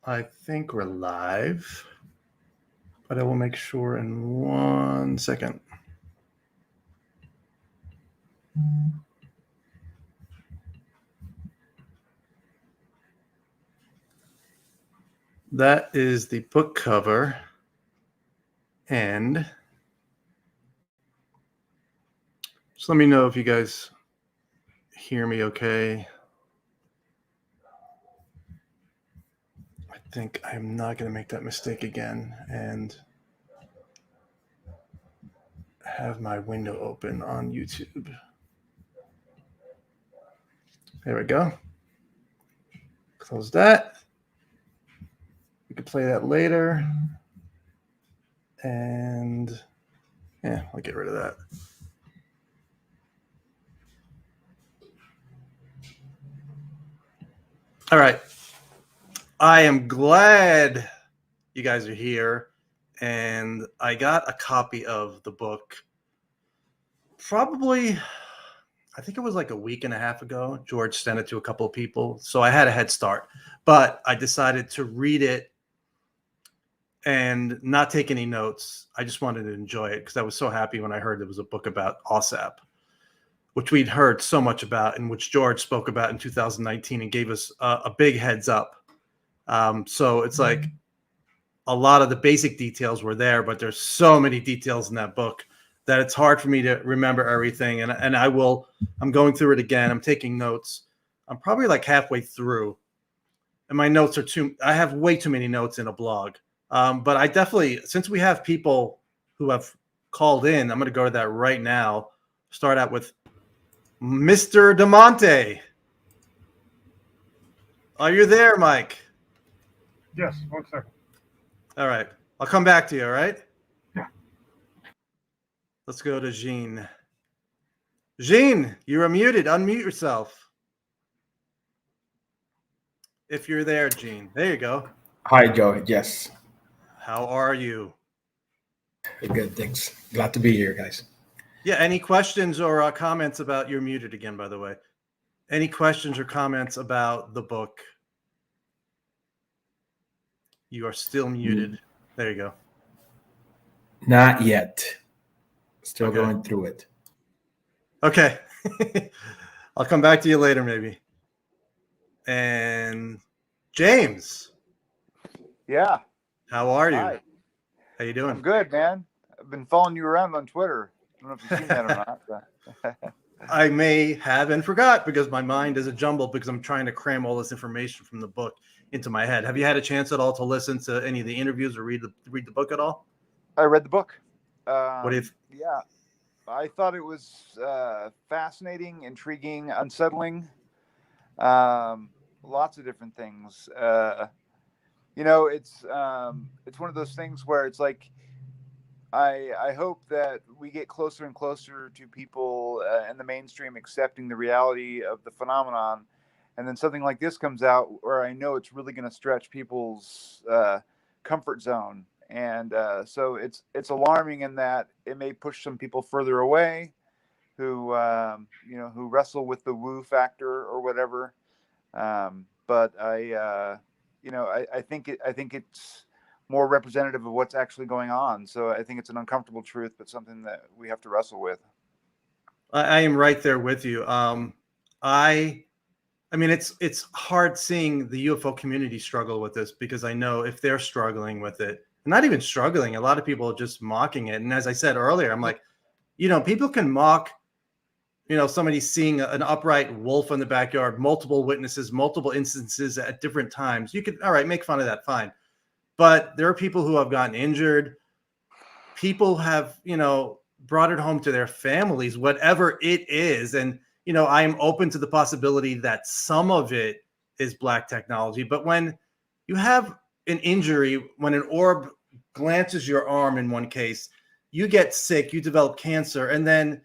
I think we're live, but I will make sure in 1 second. That is the book cover, and just let me know if you guys hear me okay. I think I'm not going to make that mistake again and have my window open on YouTube. There we go. Close that. We could play that later. And yeah, I'll get rid of that. All right. I am glad you guys are here. And I got a copy of the book probably, I think it was like a week and a half ago. George sent it to a couple of people. So I had a head start. But I decided to read it and not take any notes. I just wanted to enjoy it because I was so happy when I heard there was a book about AAWSAP, which we'd heard so much about and which George spoke about in 2019 and gave us a big heads up. So it's like a lot of the basic details were there, but there's so many details in that book that it's hard for me to remember everything. And I'm going through it again. I'm taking notes. I'm probably like halfway through, and my notes are I have way too many notes in a blog. But I definitely, since we have people who have called in, I'm going to go to that right now. Start out with Mr. DeMonte. Are you there, Mike? Yes, 1 second. All right. I'll come back to you, all right? Yeah. Let's go to Jean. Jean, you are muted. Unmute yourself. If you're there, Jean. There you go. Hi, Joe. Yes. How are you? Good, thanks. Glad to be here, guys. Yeah, any questions or comments about, you're muted again, by the way. Any questions or comments about the book? You are still muted. There you go. Not yet. Still Okay. going through it. Okay. I'll come back to you later, maybe. And James. Yeah. How are you? Hi. How you doing? I'm good, man. I've been following you around on Twitter. I don't know if you've seen that or not. But I may have and forgot because my mind is a jumble because I'm trying to cram all this information from the book into my head. Have you had a chance at all to listen to any of the interviews or read the book at all? I read the book. What do you Yeah. I thought it was fascinating, intriguing, unsettling. Lots of different things. It's one of those things where it's like I hope that we get closer and closer to people in the mainstream accepting the reality of the phenomenon, and then something like this comes out where I know it's really going to stretch people's comfort zone, and so it's alarming in that it may push some people further away, who wrestle with the woo factor or whatever. But I think it's more representative of what's actually going on. So I think it's an uncomfortable truth, but something that we have to wrestle with. I am right there with you. I mean, it's hard seeing the UFO community struggle with this because I know if they're struggling with it, not even struggling, a lot of people are just mocking it. And as I said earlier, I'm like, people can mock, somebody seeing an upright wolf in the backyard, multiple witnesses, multiple instances at different times. You could, all right, make fun of that, fine. But there are people who have gotten injured. People have, brought it home to their families, whatever it is. And, I am open to the possibility that some of it is black technology. But when you have an injury, when an orb glances your arm in one case, you get sick, you develop cancer, and then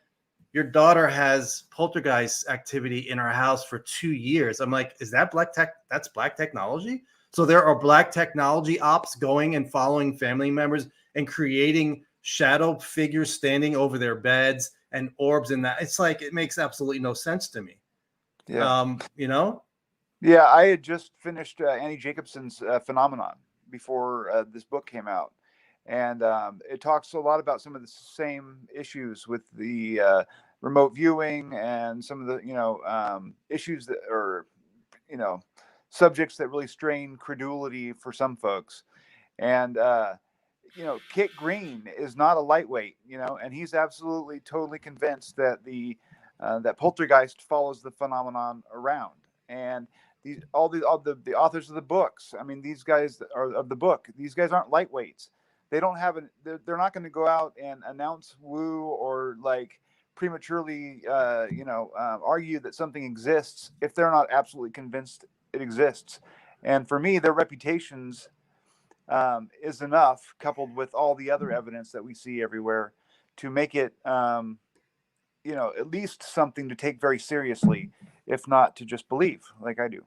your daughter has poltergeist activity in her house for 2 years. I'm like, is that black tech? That's black technology? So there are black technology ops going and following family members and creating shadow figures standing over their beds and orbs in that. It's like, it makes absolutely no sense to me. Yeah. Yeah, I had just finished Annie Jacobson's Phenomenon before this book came out, and it talks a lot about some of the same issues with the remote viewing and some of the issues that are subjects that really strain credulity for some folks. And Kit Green is not a lightweight, and he's absolutely totally convinced that that poltergeist follows the phenomenon around. And all the authors of the books, I mean, these guys are of the book. These guys aren't lightweights. They don't have they're not going to go out and announce woo or like prematurely, argue that something exists if they're not absolutely convinced it exists. And for me, their reputations is enough, coupled with all the other evidence that we see everywhere, to make it, at least something to take very seriously, if not to just believe, like I do.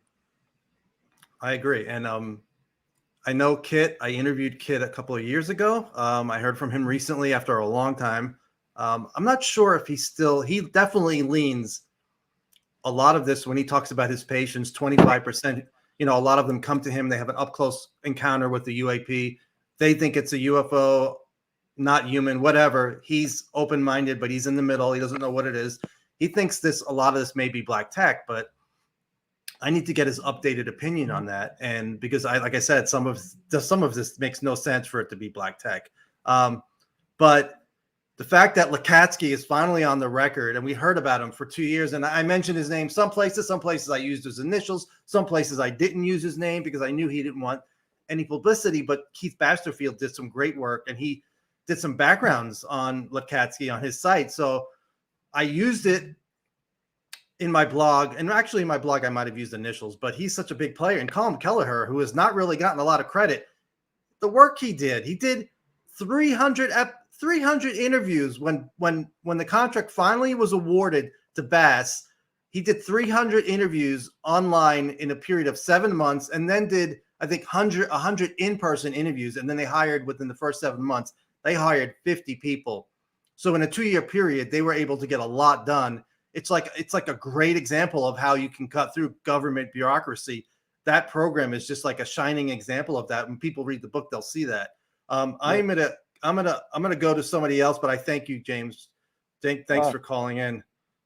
I agree, and I know Kit. I interviewed Kit a couple of years ago. I heard from him recently after a long time. I'm not sure if he definitely leans a lot of this when he talks about his patients. 25%. A lot of them come to him. They have an up close encounter with the UAP. They think it's a UFO, not human, whatever. He's open-minded, but he's in the middle. He doesn't know what it is. He thinks a lot of this may be black tech, but I need to get his updated opinion on that. And because like I said, some of this makes no sense for it to be black tech. But the fact that Lakatsky is finally on the record, and we heard about him for 2 years, and I mentioned his name some places I used his initials, some places I didn't use his name because I knew he didn't want any publicity. But Keith Basterfield did some great work, and he did some backgrounds on Lakatsky on his site. So I used it in my blog, and actually in my blog I might have used initials, but he's such a big player. And Colin Kelleher, who has not really gotten a lot of credit, the work he did 300 interviews when the contract finally was awarded to Bass. He did 300 interviews online in a period of 7 months, and then did, I think, 100 in-person interviews. And then they hired, within the first 7 months, they hired 50 people. So in a 2-year period, they were able to get a lot done. It's like a great example of how you can cut through government bureaucracy. That program is just like a shining example of that. When people read the book, they'll see that. I'm gonna go to somebody else, but I thank you, James. Thanks for calling in,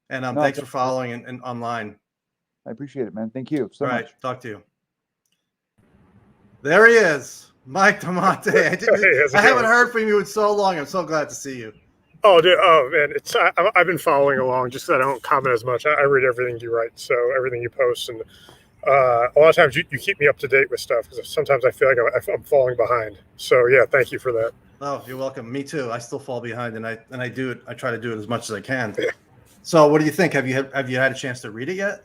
and thanks for following and online. I appreciate it, man. Thank you so much. All right, talk to you. There he is, Mike Damonte. I haven't heard from you in so long. I'm so glad to see you. Oh, dude, man, I've been following along. Just that I don't comment as much. I read everything you write, so everything you post, and a lot of times you keep me up to date with stuff, because sometimes I feel like I'm falling behind. So yeah, thank you for that. Oh, you're welcome. Me too. I still fall behind, and I do it. I try to do it as much as I can. So, what do you think? Have you had a chance to read it yet?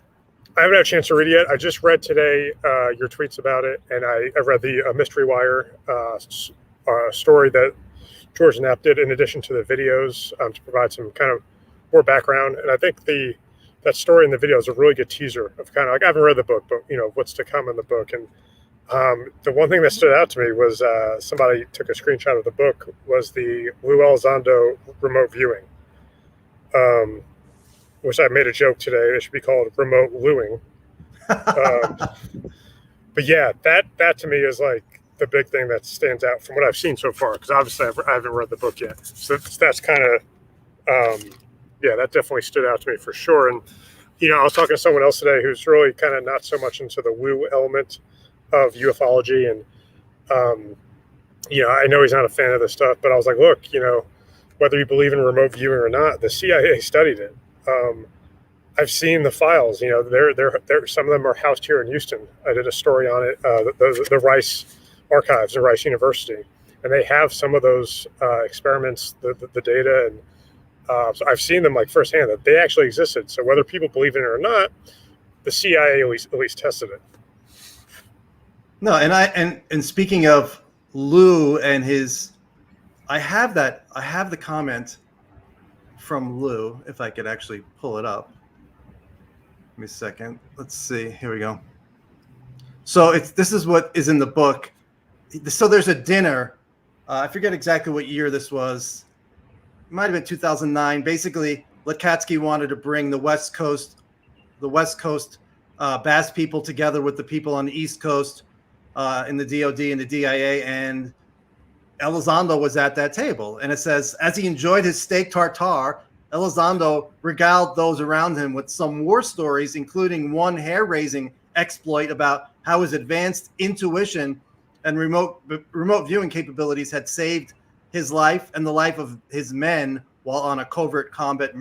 I haven't had a chance to read it yet. I just read today your tweets about it, and I read the Mystery Wire story that George Knapp did, in addition to the videos, to provide some kind of more background. And I think that story in the video is a really good teaser of kind of, like, I haven't read the book, but what's to come in the book. And the one thing that stood out to me was somebody took a screenshot of the book, was the Lou Elizondo remote viewing, which I made a joke today. It should be called remote Louing. But yeah, that to me is like the big thing that stands out from what I've seen so far, because obviously I haven't read the book yet. So that's kind of, that definitely stood out to me for sure. And, I was talking to someone else today who's really kind of not so much into the woo element of ufology. And, I know he's not a fan of this stuff, but I was like, look, whether you believe in remote viewing or not, the CIA studied it. I've seen the files. They're some of them are housed here in Houston. I did a story on it, the Rice archives at Rice University, and they have some of those experiments, the data, and so I've seen them like firsthand that they actually existed. So whether people believe in it or not, the CIA at least tested it. No, and speaking of Lou and his, I have the comment from Lou, if I could actually pull it up. Give me a second. Let's see. Here we go. So this is what is in the book. So there's a dinner. I forget exactly what year this was. It might have been 2009. Basically, Lakatsky wanted to bring the West Coast Bass people together with the people on the East Coast in the DOD and the DIA, and Elizondo was at that table. And it says, as he enjoyed his steak tartare, Elizondo regaled those around him with some war stories, including one hair-raising exploit about how his advanced intuition and remote viewing capabilities had saved his life and the life of his men while on a covert combat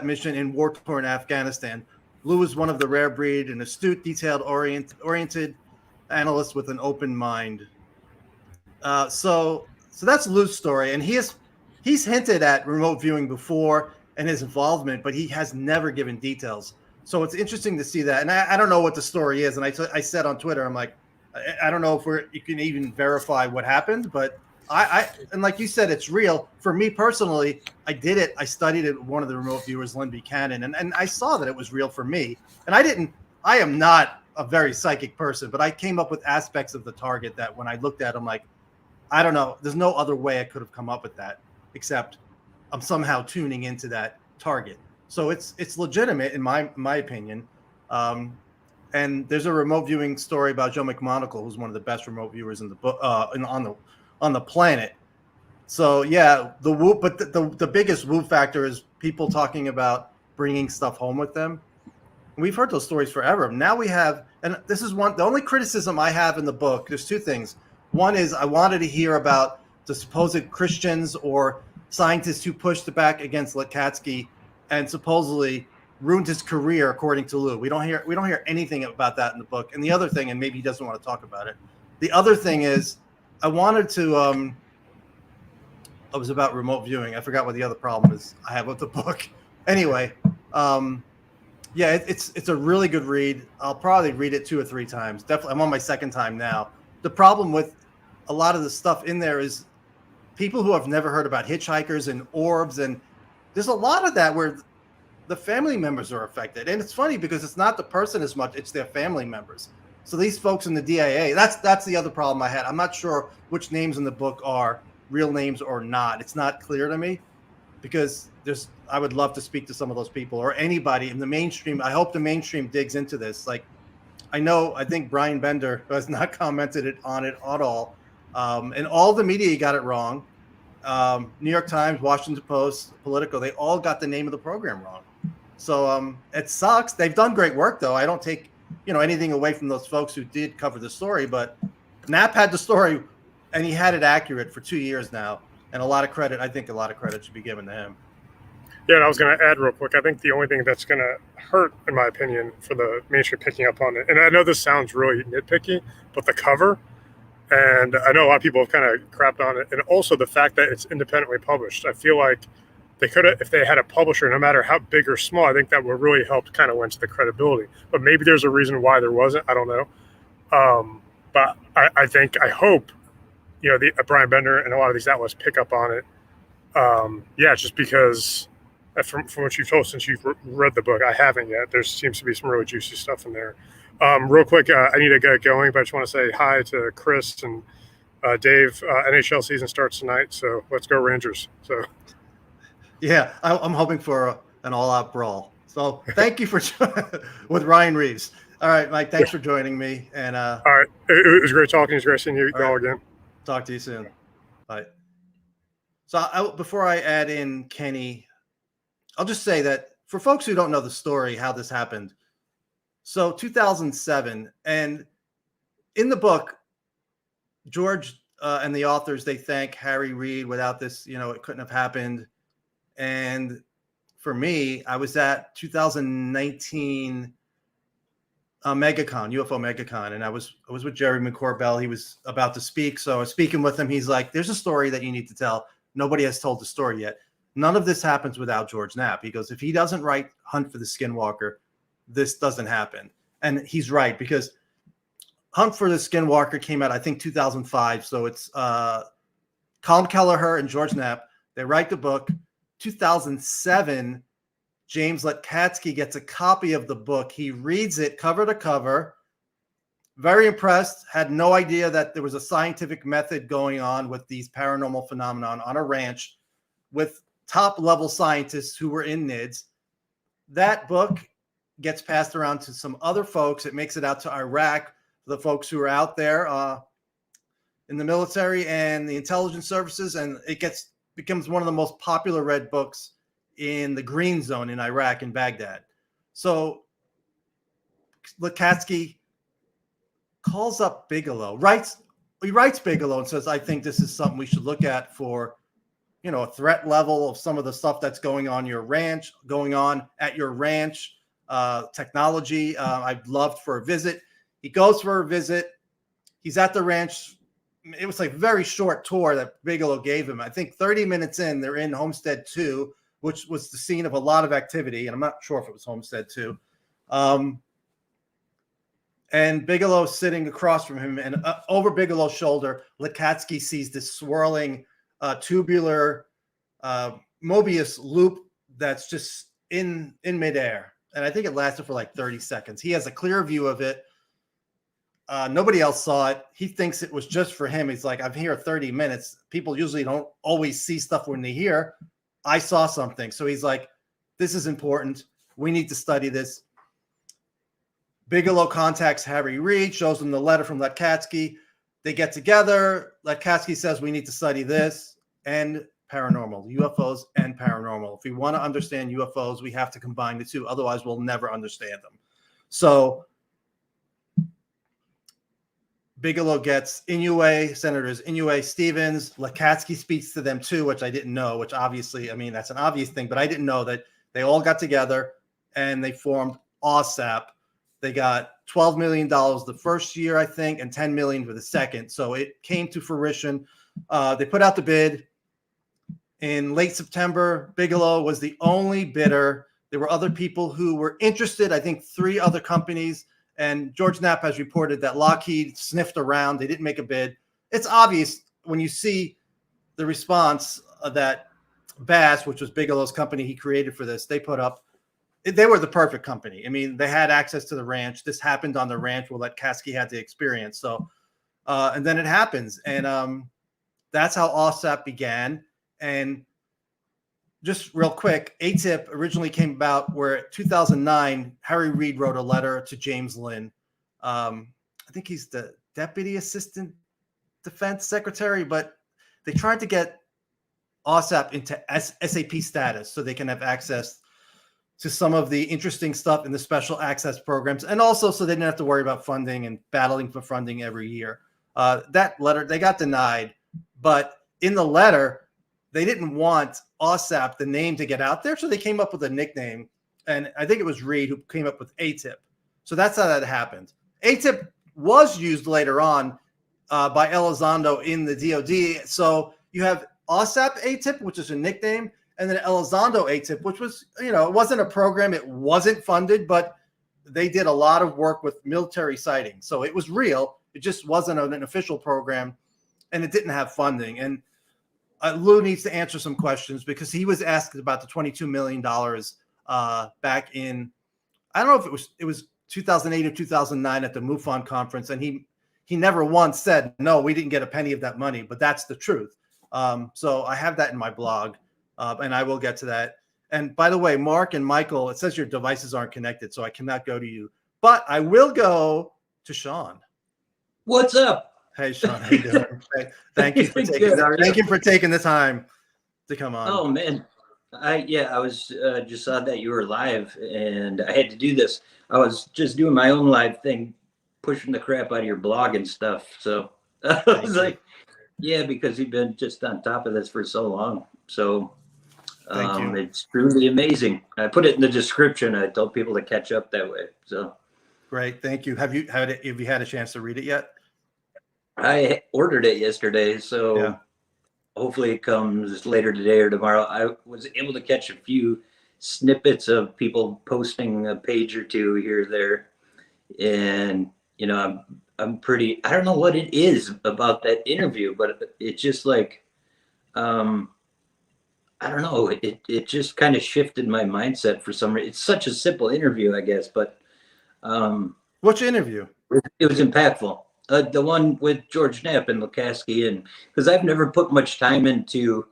mission in war-torn Afghanistan. Lou was one of the rare breed, an astute, detailed-oriented analyst with an open mind. So that's Lou's story, and he's hinted at remote viewing before and his involvement, but he has never given details. So it's interesting to see that, and I don't know what the story is. And I said on Twitter, I'm like, I don't know if you can even verify what happened, but and like you said, it's real. For me personally, I did it. I studied it with one of the remote viewers, Lynn Buchanan, and I saw that it was real for me. And I am not a very psychic person, but I came up with aspects of the target that when I looked at them, like, I don't know, there's no other way I could have come up with that except I'm somehow tuning into that target. So it's legitimate in my opinion. And there's a remote viewing story about Joe McMonagle, who's one of the best remote viewers in the book on the planet. So yeah, the whoop, but the biggest whoop factor is people talking about bringing stuff home with them. We've heard those stories forever. Now we have, and this is the only criticism I have in the book. There's two things. One is I wanted to hear about the supposed Christians or scientists who pushed back against Lekatsky and supposedly ruined his career, according to Lou. We don't hear anything about that in the book. And the other thing, and maybe he doesn't want to talk about it. The other thing is I wanted to. It was about remote viewing. I forgot what the other problem is I have with the book. Anyway, yeah, it's a really good read. I'll probably read it 2 or 3 times. Definitely, I'm on my second time now. The problem with a lot of the stuff in there is people who have never heard about hitchhikers and orbs, and there's a lot of that where the family members are affected. And it's funny because it's not the person as much, it's their family members. So these folks in the DIA, that's the other problem I had. I'm not sure which names in the book are real names or not. It's not clear to me because I would love to speak to some of those people or anybody in the mainstream. I hope the mainstream digs into this. Like, I think Brian Bender has not commented on it at all. And all the media got it wrong. New York Times, Washington Post, Politico, they all got the name of the program wrong. So it sucks. They've done great work, though. I don't take anything away from those folks who did cover the story, but Knapp had the story, and he had it accurate for 2 years now. And I think a lot of credit should be given to him. Yeah, and I was going to add real quick. I think the only thing that's going to hurt, in my opinion, for the mainstream picking up on it, and I know this sounds really nitpicky, but the cover, and I know a lot of people have kind of crapped on it, and also the fact that it's independently published. I feel like they could have, if they had a publisher, no matter how big or small, I think that would really help kind of lend to the credibility. But maybe there's a reason why there wasn't. I don't know. But I hope, Brian Bender and a lot of these outlets pick up on it. Yeah, just because from what you've told since you've read the book, I haven't yet. There seems to be some really juicy stuff in there. Real quick, I need to get going, but I just want to say hi to Chris and Dave. NHL season starts tonight, so let's go Rangers. So, yeah, I'm hoping for an all-out brawl. So thank you for with Ryan Reeves. All right, Mike, thanks for joining me. And all right, it was great talking. It's great seeing you all again. Talk to you soon. Bye. So before I add in Kenny, I'll just say that for folks who don't know the story, how this happened. So 2007, and in the book, George and the authors, they thank Harry Reid. Without this, it couldn't have happened. And for me, I was at 2019 MegaCon, UFO MegaCon, and I was with Jerry McCorbell. He was about to speak, so I was speaking with him. He's like, "There's a story that you need to tell. Nobody has told the story yet. None of this happens without George Knapp." He goes, "If he doesn't write Hunt for the Skinwalker, this doesn't happen." And he's right, because Hunt for the Skinwalker came out, I think, 2005. So it's Colin Kelleher and George Knapp. They write the book. 2007, James Lekatsky gets a copy of the book. He reads it cover to cover. Very impressed. Had no idea that there was a scientific method going on with these paranormal phenomenon on a ranch with top-level scientists who were in NIDS. That book gets passed around to some other folks. It makes it out to Iraq, the folks who are out there in the military and the intelligence services, and it becomes one of the most popular read books in the green zone in Iraq and Baghdad. So Lukatsky calls up Bigelow, he writes Bigelow and says, I think this is something we should look at for, a threat level of some of the stuff that's going on at your ranch, technology. I'd love for a visit. He goes for a visit. He's at the ranch. It was like a very short tour that Bigelow gave him. I think 30 minutes in, they're in Homestead 2, which was the scene of a lot of activity. And I'm not sure if it was Homestead 2. And Bigelow's sitting across from him, and over Bigelow's shoulder, Lukatsky sees this swirling tubular Mobius loop that's just in midair. And I think it lasted for like 30 seconds. He has a clear view of it. Nobody else saw it. He thinks it was just for him. He's like, I'm here 30 minutes. People usually don't always see stuff when they hear. I saw something. So he's like, this is important. We need to study this. Bigelow contacts Harry Reid, shows him the letter from Lukatsky. They get together. Lukatsky says, we need to study this and paranormal, UFOs and paranormal. If we want to understand UFOs, we have to combine the two. Otherwise, we'll never understand them. So Bigelow gets Inouye, Senators Inouye, Stevens. Lukatsky speaks to them too, which I didn't know, which obviously, I mean, that's an obvious thing, but I didn't know that they all got together and they formed AAWSAP. They got $12 million the first year, I think, and $10 million for the second. So it came to fruition. They put out the bid in late September. Bigelow was the only bidder. There were other people who were interested, I think 3 other companies. And George Knapp has reported that Lockheed sniffed around. They didn't make a bid. It's obvious when you see the response that Bass, which was Bigelow's company he created for this, they put up. They were the perfect company. I mean, they had access to the ranch. This happened on the ranch where Lukatsky had the experience. So, and then it happens. And that's how AAWSAP began. And just real quick, AATIP originally came about where in 2009, Harry Reid wrote a letter to James Lynn. I think he's the Deputy Assistant Defense Secretary, but they tried to get AAWSAP into SAP status so they can have access to some of the interesting stuff in the special access programs, and also so they didn't have to worry about funding and battling for funding every year. That letter, they got denied, but in the letter, they didn't want AAWSAP, the name, to get out there, so they came up with a nickname, and I think it was Reid who came up with AATIP. So that's how that happened. AATIP was used later on by Elizondo in the DoD. So you have AAWSAP AATIP, which is a nickname, and then Elizondo AATIP, which was, it wasn't a program. It wasn't funded, but they did a lot of work with military sightings. So it was real. It just wasn't an official program, and it didn't have funding. And Lou needs to answer some questions because he was asked about the $22 million back in, I don't know if it was 2008 or 2009 at the MUFON conference. And he never once said, no, we didn't get a penny of that money, but that's the truth. So I have that in my blog. And I will get to that. And by the way, Mark and Michael, it says your devices aren't connected, so I cannot go to you. But I will go to Sean. What's up? Hey, Sean, how you doing? Thank you for taking the time to come on. Oh man, I was just saw that you were live, and I had to do this. I was just doing my own live thing, pushing the crap out of your blog and stuff. So I was like, yeah, because you've been just on top of this for so long. So it's truly amazing. I put it in the description. I told people to catch up that way. So great, thank you. Have you had a chance to read it yet? I ordered it yesterday, so hopefully it comes later today or tomorrow. I was able to catch a few snippets of people posting a page or two here or there, and I'm pretty. I don't know what it is about that interview, but it's just like, I don't know. It just kind of shifted my mindset for some reason. It's such a simple interview, I guess, but which interview? It was impactful. The one with George Knapp and Lukatsky, and because I've never put much time into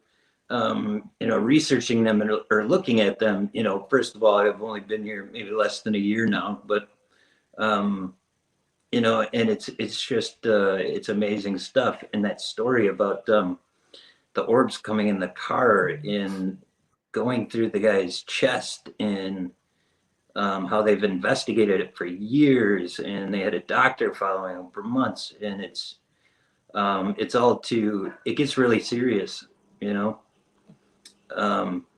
researching them or looking at them, first of all, I've only been here maybe less than a year now, but, and it's just, it's amazing stuff. And that story about the orbs coming in the car and going through the guy's chest, and how they've investigated it for years, and they had a doctor following them for months, and it gets really serious, and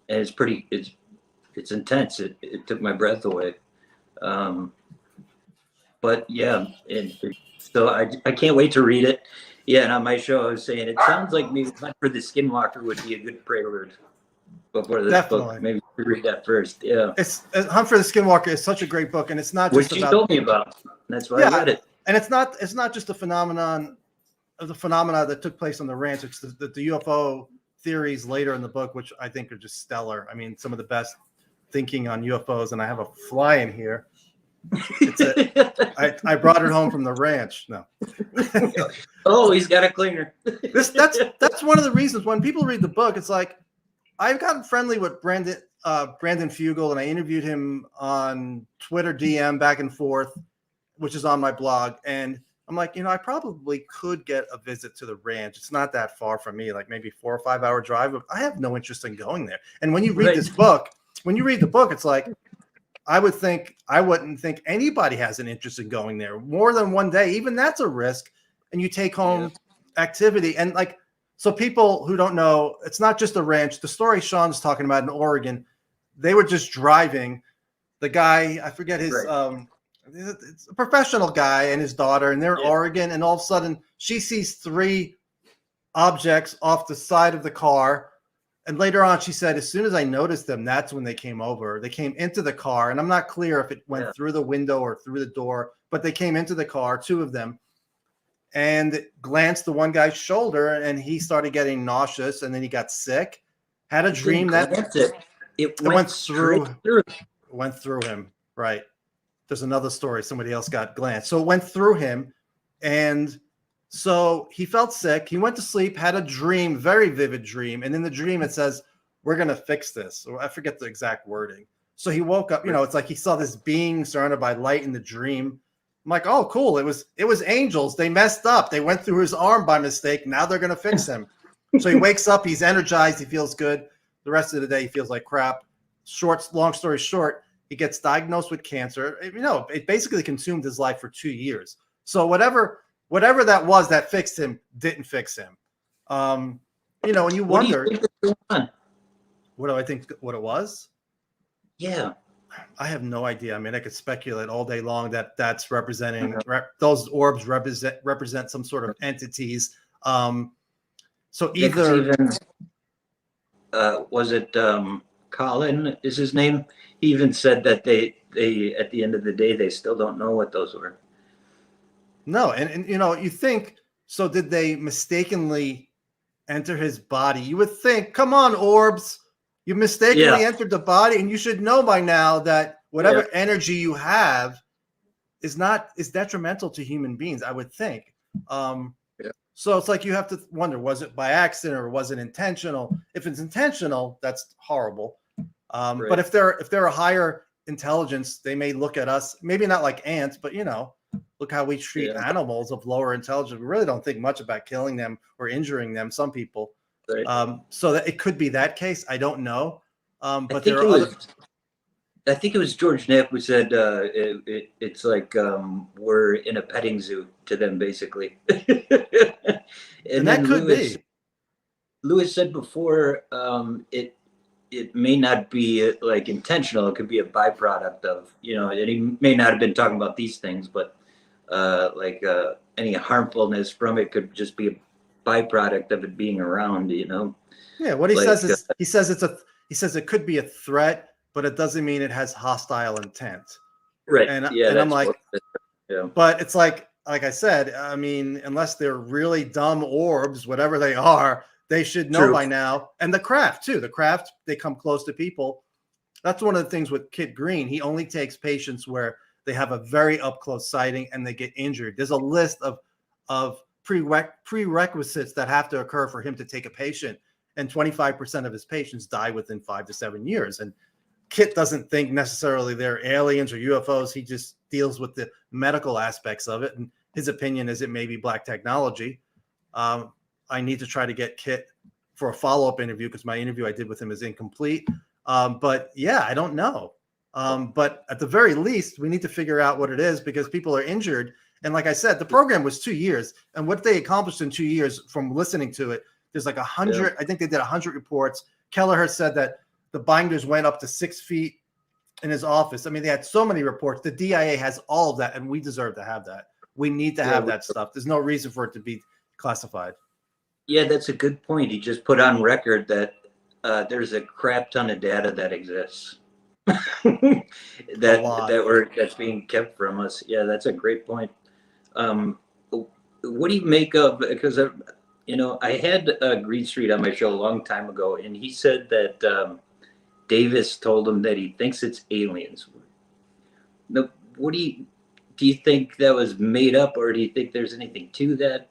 it's intense. It took my breath away. But yeah, so I can't wait to read it. Yeah, and on my show I was saying it sounds like maybe Hunt for the Skinwalker would be a good prelude before this Definitely. book. Maybe read that first. Yeah. It's Hunt for the Skinwalker is such a great book, and it's not Which just you about. told me about. That's why I read it. And it's not just a phenomenon of the phenomena that took place on the ranch. It's the UFO theories later in the book, which I think are just stellar. I mean, some of the best thinking on UFOs, and I have a fly in here. I brought it home from the ranch. No. Oh, he's got a cleaner. That's one of the reasons when people read the book, it's like I've gotten friendly with Brandon Fugel, and I interviewed him on Twitter DM back and forth, which is on my blog. And I'm like, I probably could get a visit to the ranch. It's not that far from me, like maybe 4 or 5 hour drive. But I have no interest in going there. And when you read this book, it's like I wouldn't think anybody has an interest in going there more than one day. Even that's a risk. And you take home activity. And so people who don't know, it's not just a ranch. The story Sean's talking about in Oregon, they were just driving. The guy, I forget his, it's a professional guy and his daughter, and they're in Oregon. And all of a sudden she sees 3 objects off the side of the car. And later on, she said, as soon as I noticed them, that's when they came over. They came into the car, and I'm not clear if it went through the window or through the door, but they came into the car, 2 of them, and glanced the one guy's shoulder, and he started getting nauseous, and then he got sick. Had a dream that it went through him. Right. There's another story. Somebody else got glanced. So it went through him, and so he felt sick. He went to sleep, had a dream, very vivid dream. And in the dream, it says, we're going to fix this. Or I forget the exact wording. So he woke up, it's like he saw this being surrounded by light in the dream. I'm like, oh, cool. It was angels. They messed up. They went through his arm by mistake. Now they're going to fix him. So he wakes up. He's energized. He feels good. The rest of the day, he feels like crap. Long story short, he gets diagnosed with cancer. It basically consumed his life for 2 years. So whatever that was that fixed him didn't fix him. And you wonder, what do I think what it was? Yeah. I have no idea. I mean, I could speculate all day long that that's representing those orbs represent some sort of entities. So either was it Colin is his name? He even said that they at the end of the day, they still don't know what those were. No. And you think, so did they mistakenly enter his body? You would think, come on, orbs. You mistakenly entered the body, and you should know by now that whatever energy you have is detrimental to human beings, I would think. So it's like you have to wonder, was it by accident or was it intentional? If it's intentional, that's horrible. But if they're a higher intelligence, they may look at us, maybe not like ants, but look how we treat animals of lower intelligence. We really don't think much about killing them or injuring them. Some people. Right. So that it could be that case. I don't know. But there are I think it was George Knapp who said it's like we're in a petting zoo to them, basically. and that could be. Lewis said before, it may not be like intentional. It could be a byproduct of, and he may not have been talking about these things, but any harmfulness from it could just be a byproduct of it being around, Yeah, what he says is he says it could be a threat, but it doesn't mean it has hostile intent. Right. And I'm like, but it's like I said, I mean, unless they're really dumb orbs, whatever they are, they should know by now. And the craft too. The craft, they come close to people. That's one of the things with Kit Green. He only takes patients where they have a very up close sighting and they get injured. There's a list of prerequisites that have to occur for him to take a patient. and 25% of his patients die within 5 to 7 years. And Kit doesn't think necessarily they're aliens or UFOs. He just deals with the medical aspects of it. And his opinion is it may be black technology. I need to try to get Kit for a follow-up interview because my interview I did with him is incomplete. But yeah, I don't know. But at the very least, we need to figure out what it is because people are injured. And like I said, the program was 2 years. And what they accomplished in 2 years from listening to it, there's like 100, I think they did 100 reports. Kelleher said that the binders went up to 6 feet in his office. I mean, they had so many reports. The DIA has all of that, and we deserve to have that. We need to have that stuff. There's no reason for it to be classified. Yeah, that's a good point. He just put on record that there's a crap ton of data that exists that's being kept from us. Yeah, that's a great point. What do you make of, because I had Green Street on my show a long time ago, and he said that Davis told him that he thinks it's aliens. Now, what do you think that was made up, or do you think there's anything to that?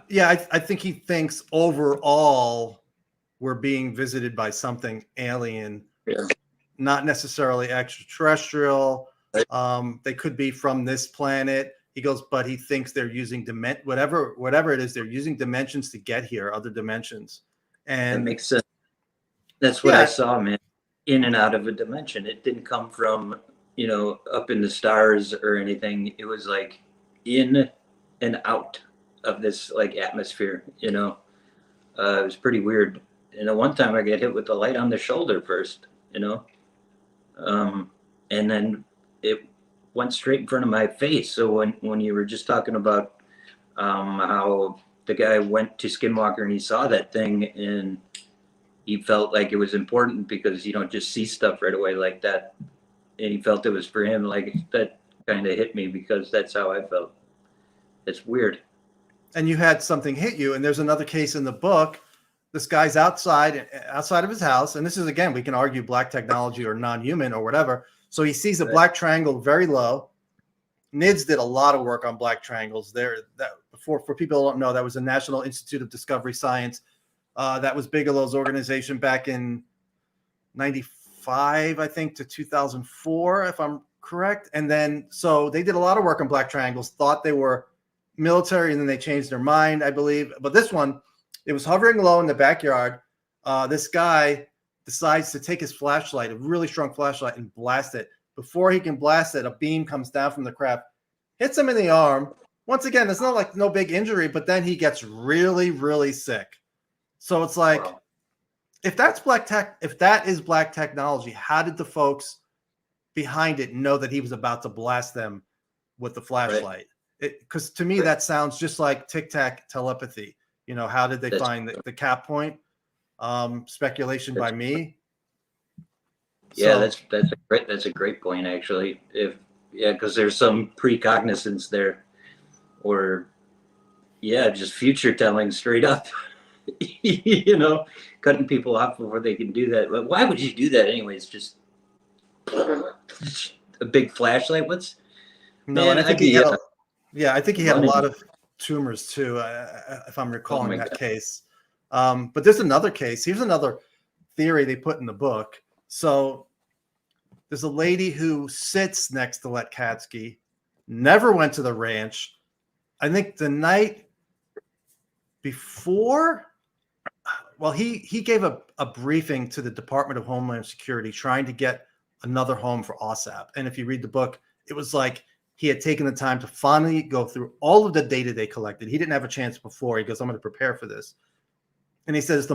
Yeah, I think he thinks overall we're being visited by something alien, not necessarily extraterrestrial. They could be from this planet. He goes, but he thinks they're using whatever it is, they're using dimensions to get here, other dimensions. And that makes sense. That's what I saw, man. In and out of a dimension. It didn't come from, up in the stars or anything. It was like in and out of this like atmosphere, it was pretty weird. One time I got hit with the light on the shoulder first, and then it went straight in front of my face. So when you were just talking about how the guy went to Skinwalker and he saw that thing and he felt like it was important because you don't just see stuff right away like that, and he felt it was for him, like that kind of hit me because that's how I felt. It's weird. And you had something hit you, and there's another case in the book. This guy's outside of his house, and this is, again, we can argue black technology or non-human or whatever. So he sees a black triangle very low. NIDS did a lot of work on black triangles there. For people who don't know, that was the National Institute of Discovery Science. That was Bigelow's organization back in 95, I think, to 2004, if I'm correct. And then, so they did a lot of work on black triangles, thought they were military, and then they changed their mind, I believe. But this one, it was hovering low in the backyard. This guy decides to take his flashlight, a really strong flashlight, and blast it. Before he can blast it, a beam comes down from the craft, hits him in the arm. Once again, it's not like no big injury, but then he gets really, really sick. So it's like, if that's if that is black technology, how did the folks behind it know that he was about to blast them with the flashlight? Because to me, that sounds just like tic-tac telepathy. How did they find the cap point? Speculation by me. Yeah, that's a great point, actually. Because there's some precognizance there, or just future telling straight up. Cutting people off before they can do that. But why would you do that anyways? Just a big flashlight. I think he had a lot of tumors too, if I'm recalling that case. But there's another case. Here's another theory they put in the book. So there's a lady who sits next to Letkatsky, never went to the ranch. I think the night before, he gave a briefing to the Department of Homeland Security trying to get another home for AAWSAP. And if you read the book, it was like he had taken the time to finally go through all of the data they collected. He didn't have a chance before. He goes, I'm going to prepare for this. And he says it's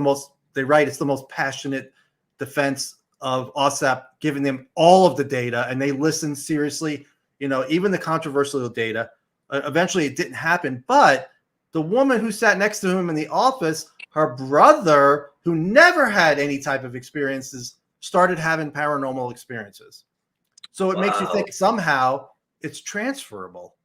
the most passionate defense of AAWSAP, giving them all of the data, and they listened seriously, even the controversial data. Eventually it didn't happen, but the woman who sat next to him in the office, her brother, who never had any type of experiences, started having paranormal experiences. So it makes you think somehow it's transferable.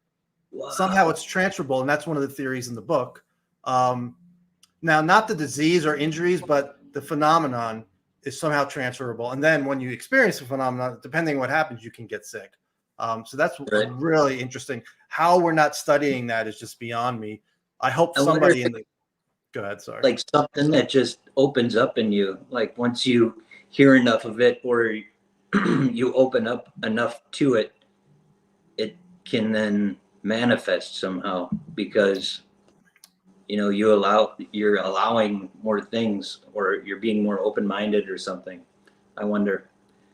Somehow it's transferable, and that's one of the theories in the book. Now, not the disease or injuries, but the phenomenon is somehow transferable. And then when you experience the phenomenon, depending on what happens, you can get sick. So that's really interesting. How we're not studying that is just beyond me. I hope somebody Go ahead. Sorry. like something that just opens up in you. Like once you hear enough of it, or you open up enough to it, it can then manifest somehow, because you're allowing more things, or you're being more open-minded or something. I wonder.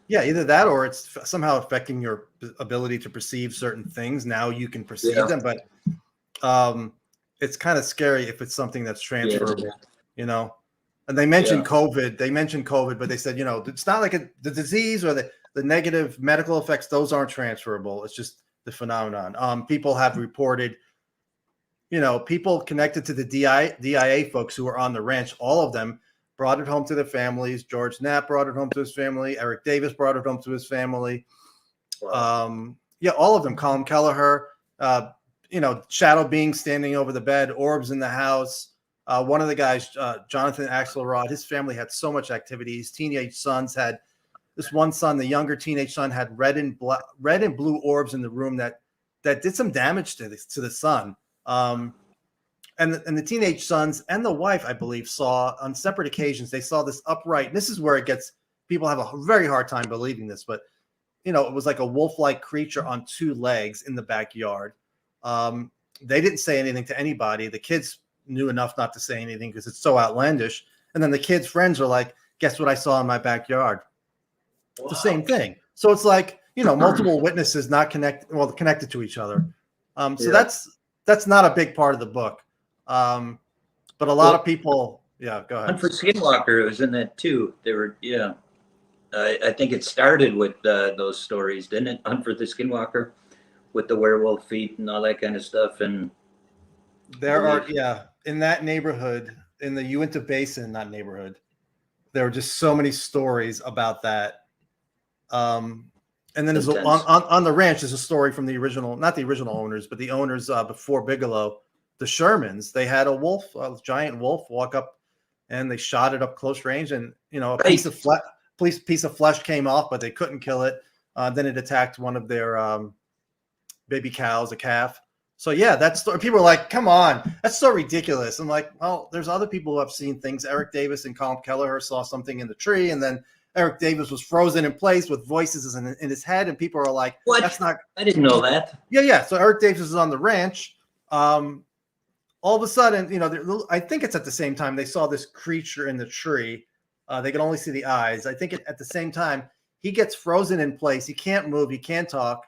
Yeah, either that or it's somehow affecting your ability to perceive certain things. Now you can perceive Yeah. them, but it's kind of scary if it's something that's transferable, And they mentioned COVID. They mentioned COVID, but they said, it's not like the disease or the negative medical effects. Those aren't transferable. It's just the phenomenon. People have reported, people connected to the DIA folks who were on the ranch, all of them brought it home to their families. George Knapp brought it home to his family. Eric Davis brought it home to his family. Wow. All of them. Colin Kelleher, shadow beings standing over the bed, orbs in the house. One of the guys, Jonathan Axelrod, his family had so much activity. His teenage sons had this one son, the younger teenage son, had red and blue orbs in the room that did some damage to the son. And the teenage sons and the wife, I believe, saw on separate occasions, they saw this upright. And this is where people have a very hard time believing this, but it was like a wolf-like creature on two legs in the backyard. They didn't say anything to anybody. The kids knew enough not to say anything because it's so outlandish. And then the kids' friends are like, guess what I saw in my backyard? Wow. It's the same thing. So it's like, multiple witnesses not connected to each other. So that's not a big part of the book. But a lot of people, go ahead. And for Skinwalker, it was in that too. They were, I think it started with those stories, didn't it? Hunt for the Skinwalker with the werewolf feet and all that kind of stuff. And there are, in that neighborhood, in the Uinta Basin, not neighborhood, there were just so many stories about that. And then there's on the ranch, there's a story from the original, not the original owners, but the owners before Bigelow, the Shermans. They had a giant wolf walk up, and they shot it up close range, and a piece of flesh came off, but they couldn't kill it. Then it attacked one of their baby cows, a calf. So that story, people are like, come on, that's so ridiculous. I'm like, well, there's other people who have seen things. Eric Davis and Colin Kelleher saw something in the tree, and then Eric Davis was frozen in place with voices in his head, and people are like, what? That's not. I didn't know that. Yeah. So Eric Davis is on the ranch. All of a sudden, I think it's at the same time they saw this creature in the tree. They could only see the eyes. I think at the same time, he gets frozen in place. He can't move. He can't talk.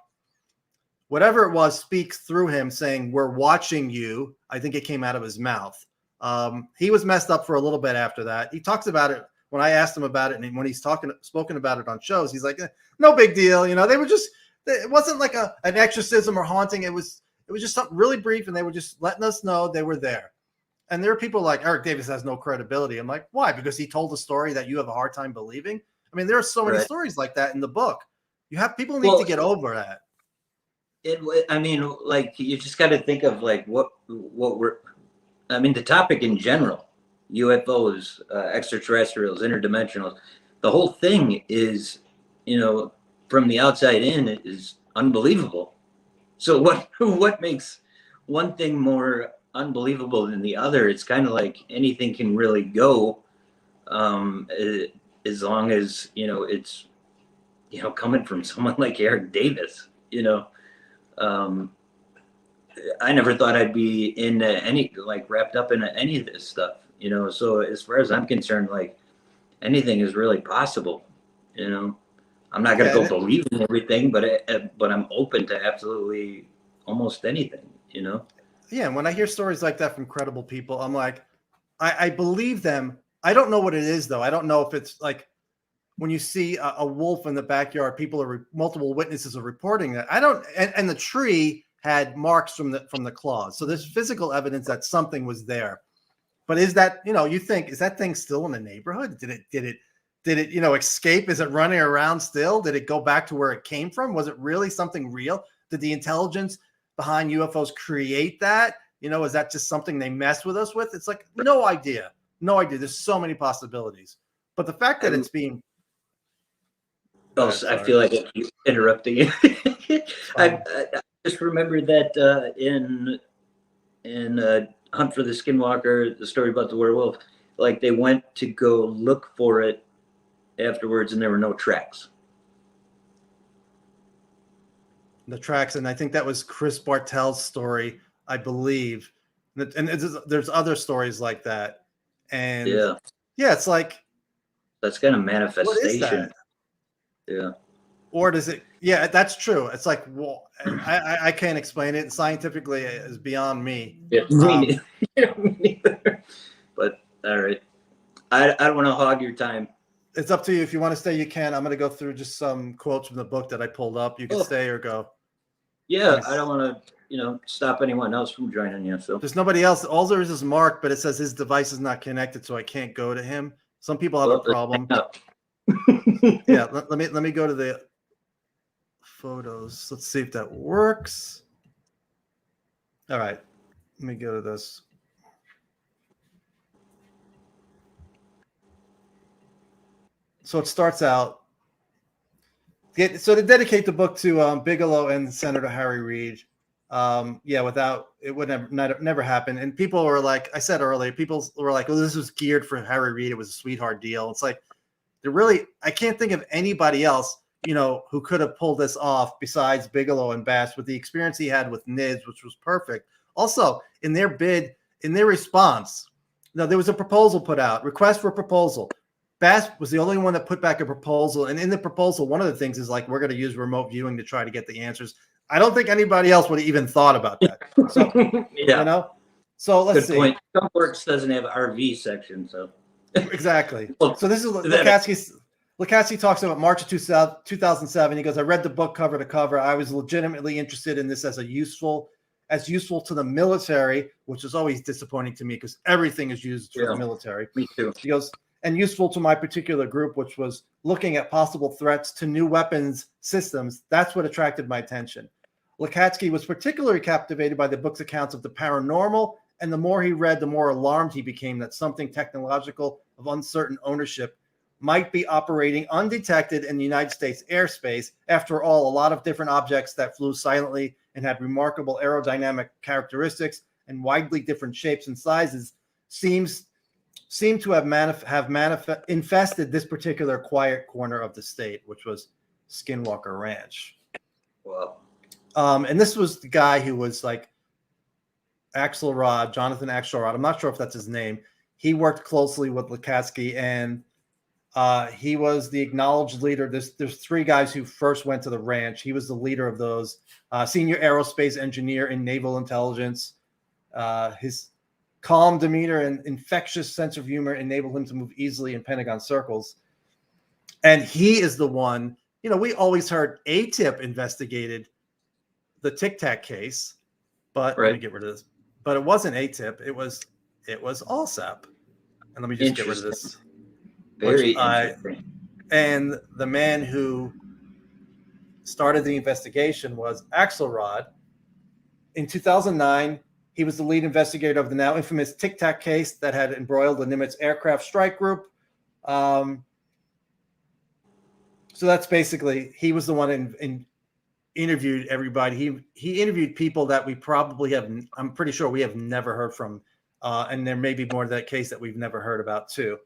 Whatever it was speaks through him saying, we're watching you. I think it came out of his mouth. He was messed up for a little bit after that. He talks about it when I asked him about it. And when he's spoken about it on shows, he's like, no big deal. They were just, it wasn't like an exorcism or haunting. It was just something really brief, and they were just letting us know they were there. And there are people like Eric Davis has no credibility. I'm like, why? Because he told a story that you have a hard time believing. I mean, there are so many stories like that in the book. People need to get over that. You just got to think of the topic in general, UFOs, extraterrestrials, interdimensionals. The whole thing is, from the outside in, it is unbelievable. So what makes one thing more unbelievable than the other? It's kind of like anything can really go, as long as it's coming from someone like Eric Davis. I never thought I'd be in wrapped up in any of this stuff. So as far as I'm concerned, anything is really possible. I'm not going to go believe in everything, but I'm open to absolutely almost anything, Yeah. And when I hear stories like that from credible people, I'm like, I believe them. I don't know what it is, though. I don't know if it's like when you see a wolf in the backyard, multiple witnesses are reporting that. And the tree had marks from the claws. So there's physical evidence that something was there. But is that, you think, is that thing still in the neighborhood? Did it escape? Is it running around still? Did it go back to where it came from? Was it really something real? Did the intelligence behind UFOs create that? Is that just something they mess with us with? It's like, no idea. There's so many possibilities. But the fact that it's being... I feel like I keep interrupting you. I just remember that in Hunt for the Skinwalker, the story about the werewolf, like they went to go look for it afterwards and there were no tracks. The tracks, and I think that was Chris Bartell's story, I believe. And there's other stories like that. And Yeah, it's like, that's kind of what is manifestation. that? Yeah. Or does it? Yeah, that's true. It's like, well, I can't explain it. Scientifically, it's beyond me. Yeah, me neither. But all right, I don't want to hog your time. It's up to you. If you want to stay, you can. I'm going to go through just some quotes from the book that I pulled up. You can stay or go. Yeah, I don't want to, stop anyone else from joining you. So there's nobody else. All there is Mark, but it says his device is not connected, so I can't go to him. Some people have a problem. Yeah, let me go to the photos. Let's see if that works. All right, let me go to this. So it starts out. So to dedicate the book to Bigelow and Senator Harry Reid, without it would never happen. And people were like, I said earlier, people were like, "Oh, this was geared for Harry Reid. It was a sweetheart deal." It's like, I can't think of anybody else, who could have pulled this off besides Bigelow and Bass with the experience he had with NIDS, which was perfect. Also, in their response, there was a proposal put out, request for proposal. Bass was the only one that put back a proposal. And in the proposal, one of the things is like, we're going to use remote viewing to try to get the answers. I don't think anybody else would have even thought about that. So, yeah. So let's Good see. point. Skunkworks doesn't have RV section, so. Exactly. So this is Lukatsky talks about March of 2007. He goes, I read the book cover to cover. I was legitimately interested in this as useful to the military, which is always disappointing to me because everything is used for the military. Me too. He goes, and useful to my particular group, which was looking at possible threats to new weapons systems. That's what attracted my attention. Lukatsky was particularly captivated by the book's accounts of the paranormal, and the more he read, the more alarmed he became that something technological of uncertain ownership might be operating undetected in the United States airspace. After all, a lot of different objects that flew silently and had remarkable aerodynamic characteristics and widely different shapes and sizes seem to have infested this particular quiet corner of the state, which was Skinwalker Ranch. Wow. And this was the guy who was like Jonathan Axelrod. I'm not sure if that's his name. He worked closely with Lukatsky, and he was the acknowledged leader. There's three guys who first went to the ranch. He was the leader of those. Senior aerospace engineer in naval intelligence. His calm demeanor and infectious sense of humor enabled him to move easily in Pentagon circles. And he is the one, we always heard AATIP investigated the Tic Tac case, but let me get rid of this. But it wasn't AATIP. It was AAWSAP. And let me just get rid of this. Very interesting. And the man who started the investigation was Axelrod. In 2009, he was the lead investigator of the now infamous Tic Tac case that had embroiled the Nimitz aircraft strike group. So that's basically, he was the one interviewed everybody. He interviewed people that we probably have, I'm pretty sure we have never heard from. And there may be more to that case that we've never heard about too.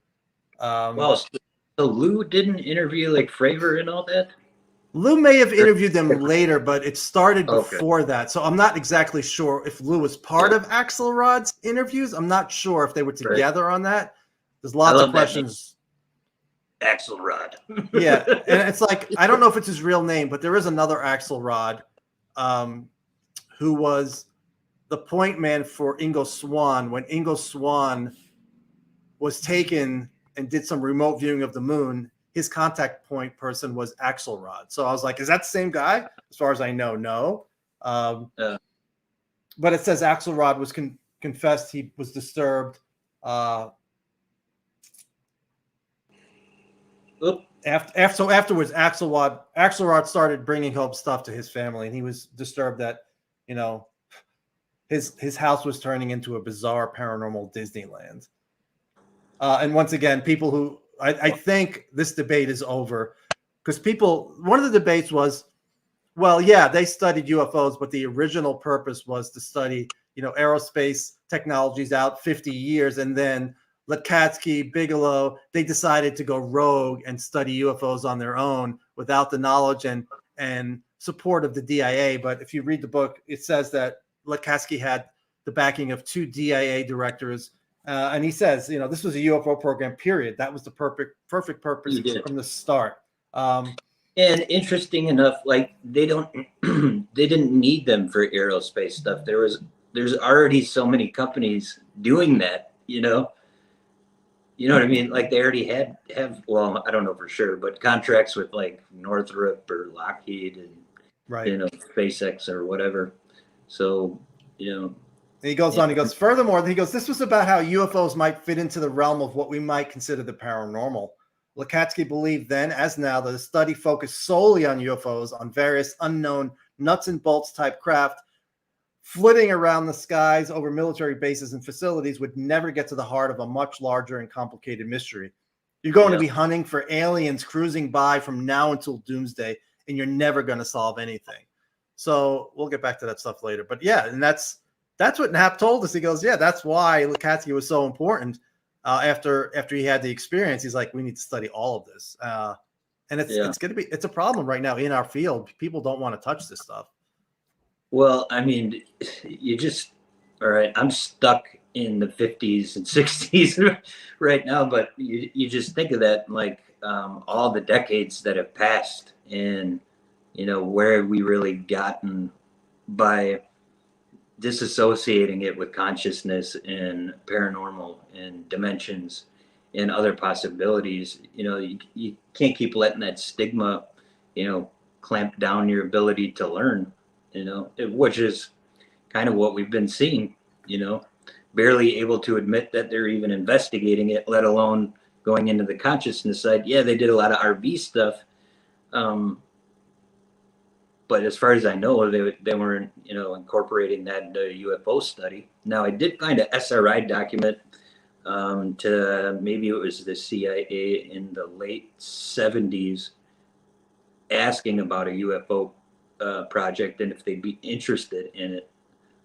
Well, so Lou didn't interview like Fravor and all that? Lou may have interviewed them later, but it started before that. So I'm not exactly sure if Lou was part of Axelrod's interviews. I'm not sure if they were together on that. There's lots of questions. Axelrod. Yeah. And it's like, I don't know if it's his real name, but there is another Axelrod who was the point man for Ingo Swann. When Ingo Swann was taken and did some remote viewing of the moon, his contact point person was Axelrod. So I was like, is that the same guy? As far as I know, no. But it says Axelrod was confessed he was disturbed. Afterwards, Axelrod started bringing home stuff to his family, and he was disturbed that, his house was turning into a bizarre paranormal Disneyland. And once again, people who I think this debate is over because one of the debates was, well, yeah, they studied UFOs, but the original purpose was to study, aerospace technologies out 50 years, and then Lekatsky, Bigelow, they decided to go rogue and study UFOs on their own without the knowledge and support of the DIA. But if you read the book, it says that Lekatsky had the backing of 2 DIA directors. And he says, this was a UFO program, period. That was the perfect purpose from the start. And interesting enough, like they didn't need them for aerospace stuff. There's already so many companies doing that, You know what I mean? Like they already have, well, I don't know for sure, but contracts with like Northrop or Lockheed and, right. SpaceX or whatever. So, he goes on, he goes, furthermore, this was about how UFOs might fit into the realm of what we might consider the paranormal. Lekatsky believed then, as now, that the study focused solely on UFOs, on various unknown nuts and bolts type craft flitting around the skies over military bases and facilities would never get to the heart of a much larger and complicated mystery. You're going to be hunting for aliens cruising by from now until doomsday, and you're never going to solve anything. So we'll get back to that stuff later. But yeah, and that's what Knapp told us. He goes, yeah, that's why Lekatsky was so important. After he had the experience, he's like, we need to study all of this. And it's a problem right now in our field. People don't want to touch this stuff. Well, I mean, all right, I'm stuck in the 50s and 60s right now, but you just think of that, like all the decades that have passed and, where we really gotten by disassociating it with consciousness and paranormal and dimensions and other possibilities. You can't keep letting that stigma, clamp down your ability to learn, which is kind of what we've been seeing, barely able to admit that they're even investigating it, let alone going into the consciousness side. Yeah, they did a lot of RV stuff. But as far as I know, they weren't, incorporating that into a UFO study. Now, I did find an SRI document to maybe it was the CIA in the late 70s asking about a UFO project and if they'd be interested in it.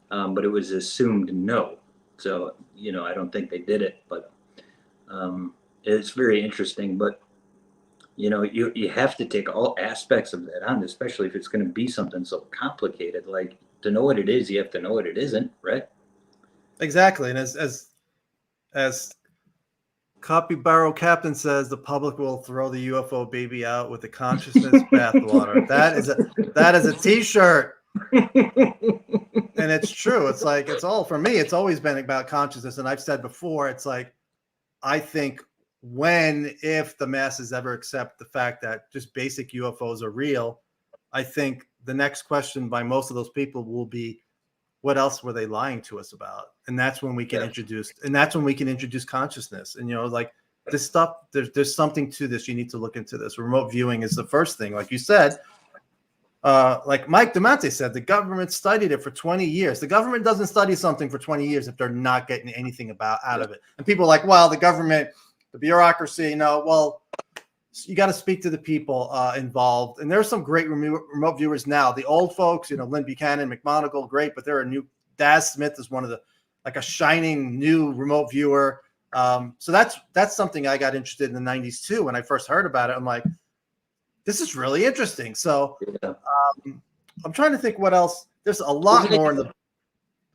But it was assumed no. So, I don't think they did it, but it's very interesting. But you have to take all aspects of that on, especially if it's going to be something so complicated. Like, to know what it is, you have to know what it isn't, right? Exactly. And as Copy Barrel Captain says, the public will throw the UFO baby out with the consciousness bathwater. That is a T-shirt. And it's true. It's like, it's all, for me, it's always been about consciousness. And I've said before, it's like, I think if the masses ever accept the fact that just basic UFOs are real, I think the next question by most of those people will be, what else were they lying to us about? And that's when we can introduce consciousness. And, like this stuff, there's something to this. You need to look into this. Remote viewing is the first thing. Like you said, like Mike DeMonte said, the government studied it for 20 years. The government doesn't study something for 20 years if they're not getting anything out of it. And people are like, well, the government, the bureaucracy, no, well, you got to speak to the people involved. And there's some great remote viewers now. The old folks, Lynn Buchanan, McMonagle, great, but there are new. Daz Smith is one of a shining new remote viewer. So that's something I got interested in the 90s too. When I first heard about it, I'm like, this is really interesting. So I'm trying to think what else. There's a lot more in the.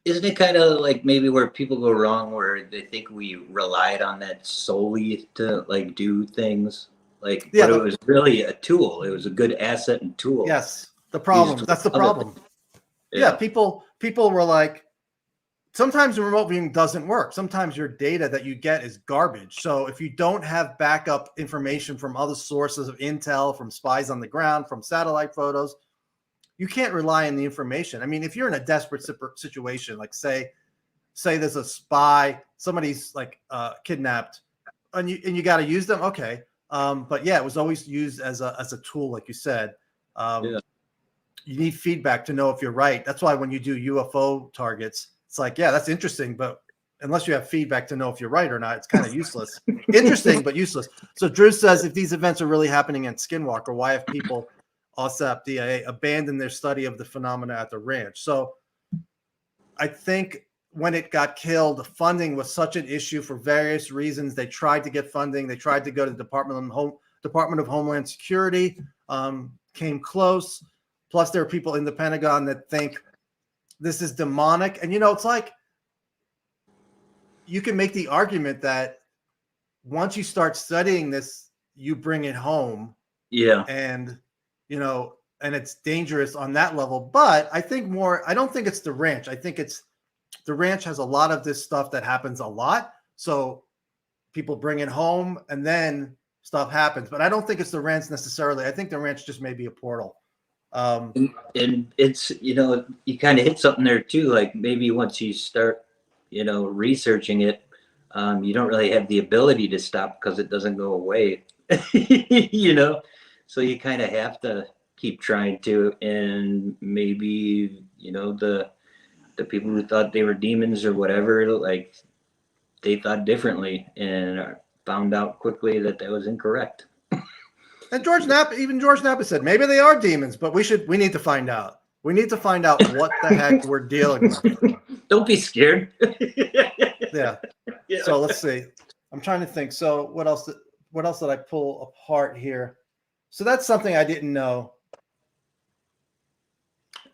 Isn't it kind of like maybe where people go wrong, where they think we relied on that solely to like do things? Like, but it was really a tool. It was a good asset and tool. Yes, the problem. That's the problem. Yeah, people were like, sometimes the remote viewing doesn't work. Sometimes your data that you get is garbage. So if you don't have backup information from other sources of intel, from spies on the ground, from satellite photos, you can't rely on the information. I mean, if you're in a desperate situation, like say there's a spy, somebody's like kidnapped, and you got to use them. Okay. But yeah, it was always used as a tool, like you said. You need feedback to know if you're right. That's why when you do UFO targets, it's like, yeah, that's interesting, but unless you have feedback to know if you're right or not, it's kind of useless. Interesting, but useless. So Drew says, if these events are really happening at Skinwalker, why have people, AAWSAP, DIA, abandoned their study of the phenomena at the ranch? So I think when it got killed, funding was such an issue for various reasons. They tried to get funding. They tried to go to the Department of Homeland Security, came close. Plus, there are people in the Pentagon that think this is demonic. And, it's like you can make the argument that once you start studying this, you bring it home. Yeah. And, and it's dangerous on that level. But I don't think it's the ranch. I think the ranch has a lot of this stuff that happens a lot. So people bring it home and then stuff happens. But I don't think it's the ranch necessarily. I think the ranch just may be a portal. And it's, you kind of hit something there too. Like maybe once you start, researching it, you don't really have the ability to stop because it doesn't go away, so you kind of have to keep trying to. And maybe, the people who thought they were demons or whatever, like they thought differently and found out quickly that was incorrect. And George Napa said, maybe they are demons, but we need to find out. We need to find out what the heck we're dealing with. Don't be scared. Yeah. So let's see. I'm trying to think. So what else did I pull apart here? So that's something I didn't know.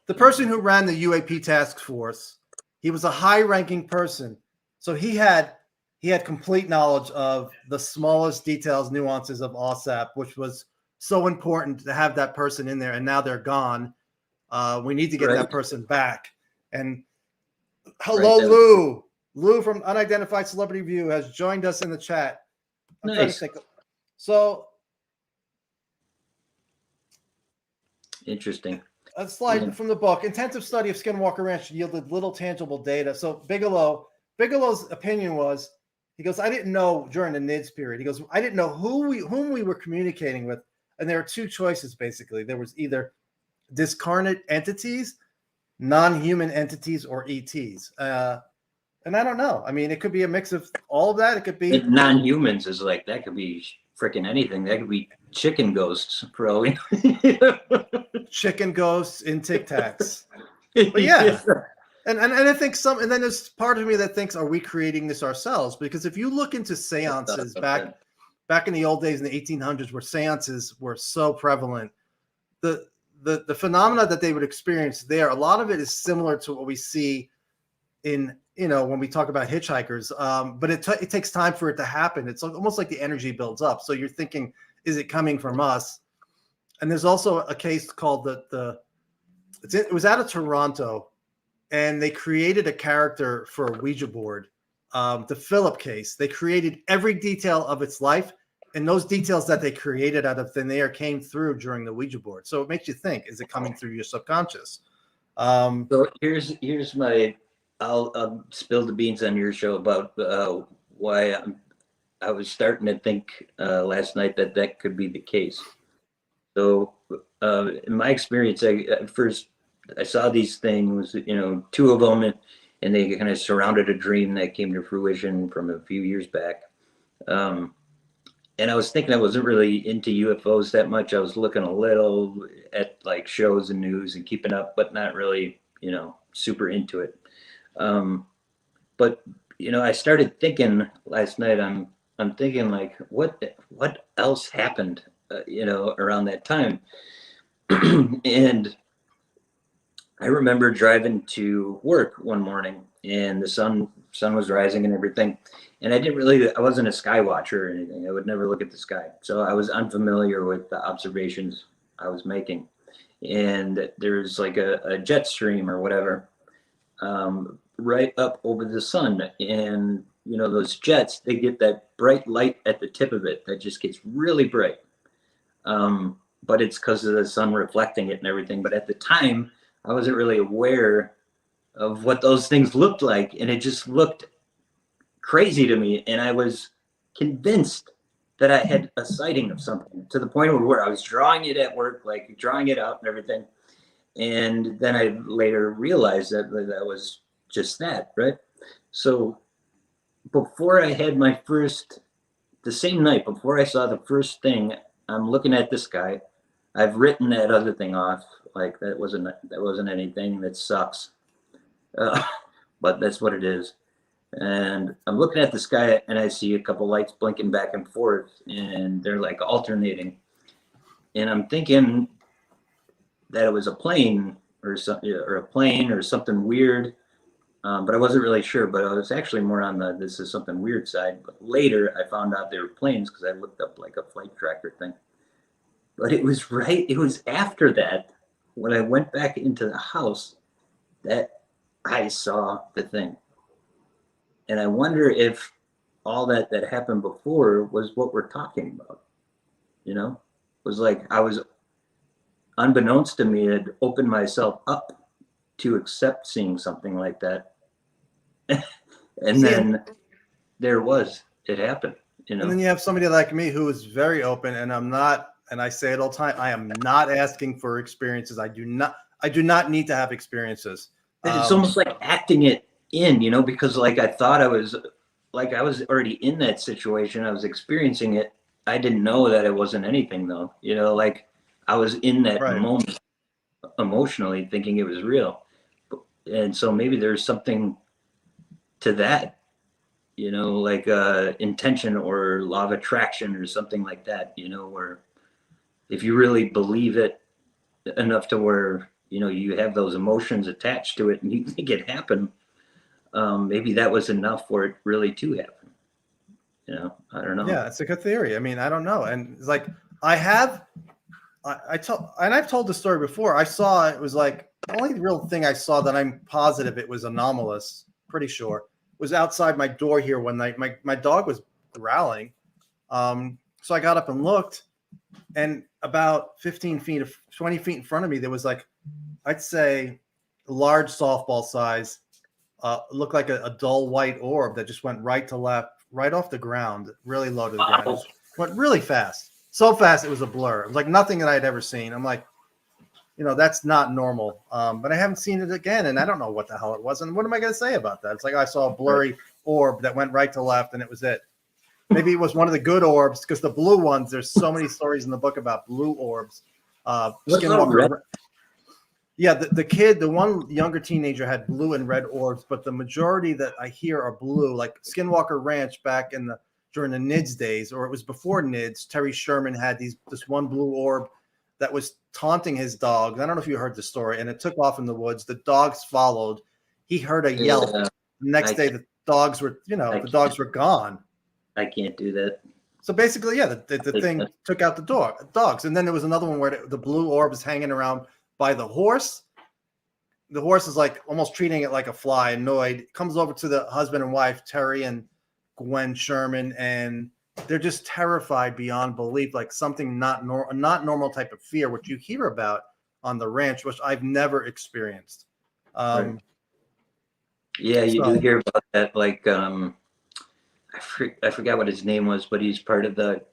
The person who ran the UAP task force, he was a high-ranking person. So he had complete knowledge of the smallest details, nuances of AAWSAP, which was so important to have that person in there. And now they're gone. We need to get that person back. And hello, Lou from Unidentified Celebrity View has joined us in the chat. I'm trying to think. So interesting. A slide from the book. Intensive study of Skinwalker Ranch yielded little tangible data. So Bigelow's opinion was, he goes, I didn't know during the NIDS period. He goes, I didn't know whom we were communicating with. And there are two choices, basically. There was either discarnate entities, non-human entities, or ETs. And I don't know. I mean, it could be a mix of all of that. It could be non-humans is like, that could be freaking anything. That could be chicken ghosts, probably. Chicken ghosts in Tic Tacs. But yeah. And I think and then there's part of me that thinks, are we creating this ourselves? Because if you look into seances back in the old days in the 1800s, where seances were so prevalent, the phenomena that they would experience there, a lot of it is similar to what we see in, when we talk about hitchhikers. But it takes time for it to happen. It's almost like the energy builds up. So you're thinking, is it coming from us? And there's also a case called it was out of Toronto, and they created a character for a Ouija board, the Philip case. They created every detail of its life, and those details that they created out of thin air came through during the Ouija board. So it makes you think, is it coming through your subconscious? So here's my, I'll spill the beans on your show about why I was starting to think last night that could be the case. So in my experience, at first I saw these things, two of them, and they kind of surrounded a dream that came to fruition from a few years back. And I was thinking I wasn't really into UFOs that much. I was looking a little at like shows and news and keeping up, but not really, super into it. But I started thinking last night. I'm thinking like, what else happened, around that time? And I remember driving to work one morning, and the sun was rising and everything. And I wasn't a sky watcher or anything. I would never look at the sky. So I was unfamiliar with the observations I was making. And there's like a jet stream or whatever, right up over the sun. And, those jets, they get that bright light at the tip of it that just gets really bright. But it's because of the sun reflecting it and everything. But at the time, I wasn't really aware of what those things looked like. And it just looked crazy to me. And I was convinced that I had a sighting of something, to the point where I was drawing it at work, like drawing it out and everything. And then I later realized that was just that, right? So before I had the same night before I saw the first thing, I'm looking at this guy. I've written that other thing off, like that wasn't anything, that sucks. But but that's what it is. And I'm looking at the sky and I see a couple lights blinking back and forth, and they're like alternating. And I'm thinking that it was a plane or something weird. But I wasn't really sure, but I was actually more on the this is something weird side. But later I found out they were planes because I looked up like a flight tracker thing. But it was after that, when I went back into the house, that I saw the thing. And I wonder if all that happened before was what we're talking about. You know, it was like I was, unbeknownst to me, had opened myself up to accept seeing something like that. And then it happened, you know. And then you have somebody like me who is very open, and I'm not, and I say it all the time, I am not asking for experiences. I do not need to have experiences. It's almost like acting it in, you know, because like I thought I was already in that situation. I was experiencing it. I didn't know that it wasn't anything though, you know, like I was in that moment emotionally thinking it was real. And so maybe there's something to that, you know, like intention or law of attraction or something like that, you know, where if you really believe it enough to where, you know, you have those emotions attached to it and you think it happened, maybe that was enough for it really to happen. You know, I don't know. Yeah, it's a good theory. I mean, I don't know. And it's like I've told the story before. I saw, it was like the only real thing I saw that I'm positive it was anomalous, pretty sure, was outside my door here one night. My dog was growling. So I got up and looked, and about 15 feet, 20 feet in front of me, there was like, I'd say a large softball size, looked like a dull white orb that just went right to left, right off the ground, really low to the ground. It just went really fast. So fast it was a blur. It was like nothing that I'd ever seen. I'm like, you know, that's not normal. But I haven't seen it again, and I don't know what the hell it was. And what am I going to say about that? It's like I saw a blurry orb that went right to left, and it was it. Maybe it was one of the good orbs, because the blue ones, there's so many stories in the book about blue orbs. Skinwalker. Yeah, the one younger teenager had blue and red orbs, but the majority that I hear are blue. Like Skinwalker Ranch back during the NIDS days, or it was before NIDS, Terry Sherman had this one blue orb that was taunting his dogs. I don't know if you heard the story, and it took off in the woods. The dogs followed. He heard a yelp. The next day, the dogs were, the dogs were gone. I can't do that. So basically, yeah, the thing took out the dogs. And then there was another one where the blue orb is hanging around by the horse. The horse is like almost treating it like a fly, annoyed. Comes over to the husband and wife, Terry and Gwen Sherman, and they're just terrified beyond belief, like something not normal type of fear, which you hear about on the ranch, which I've never experienced. Yeah, you do hear about that. Like, I forgot what his name was, but he's part of the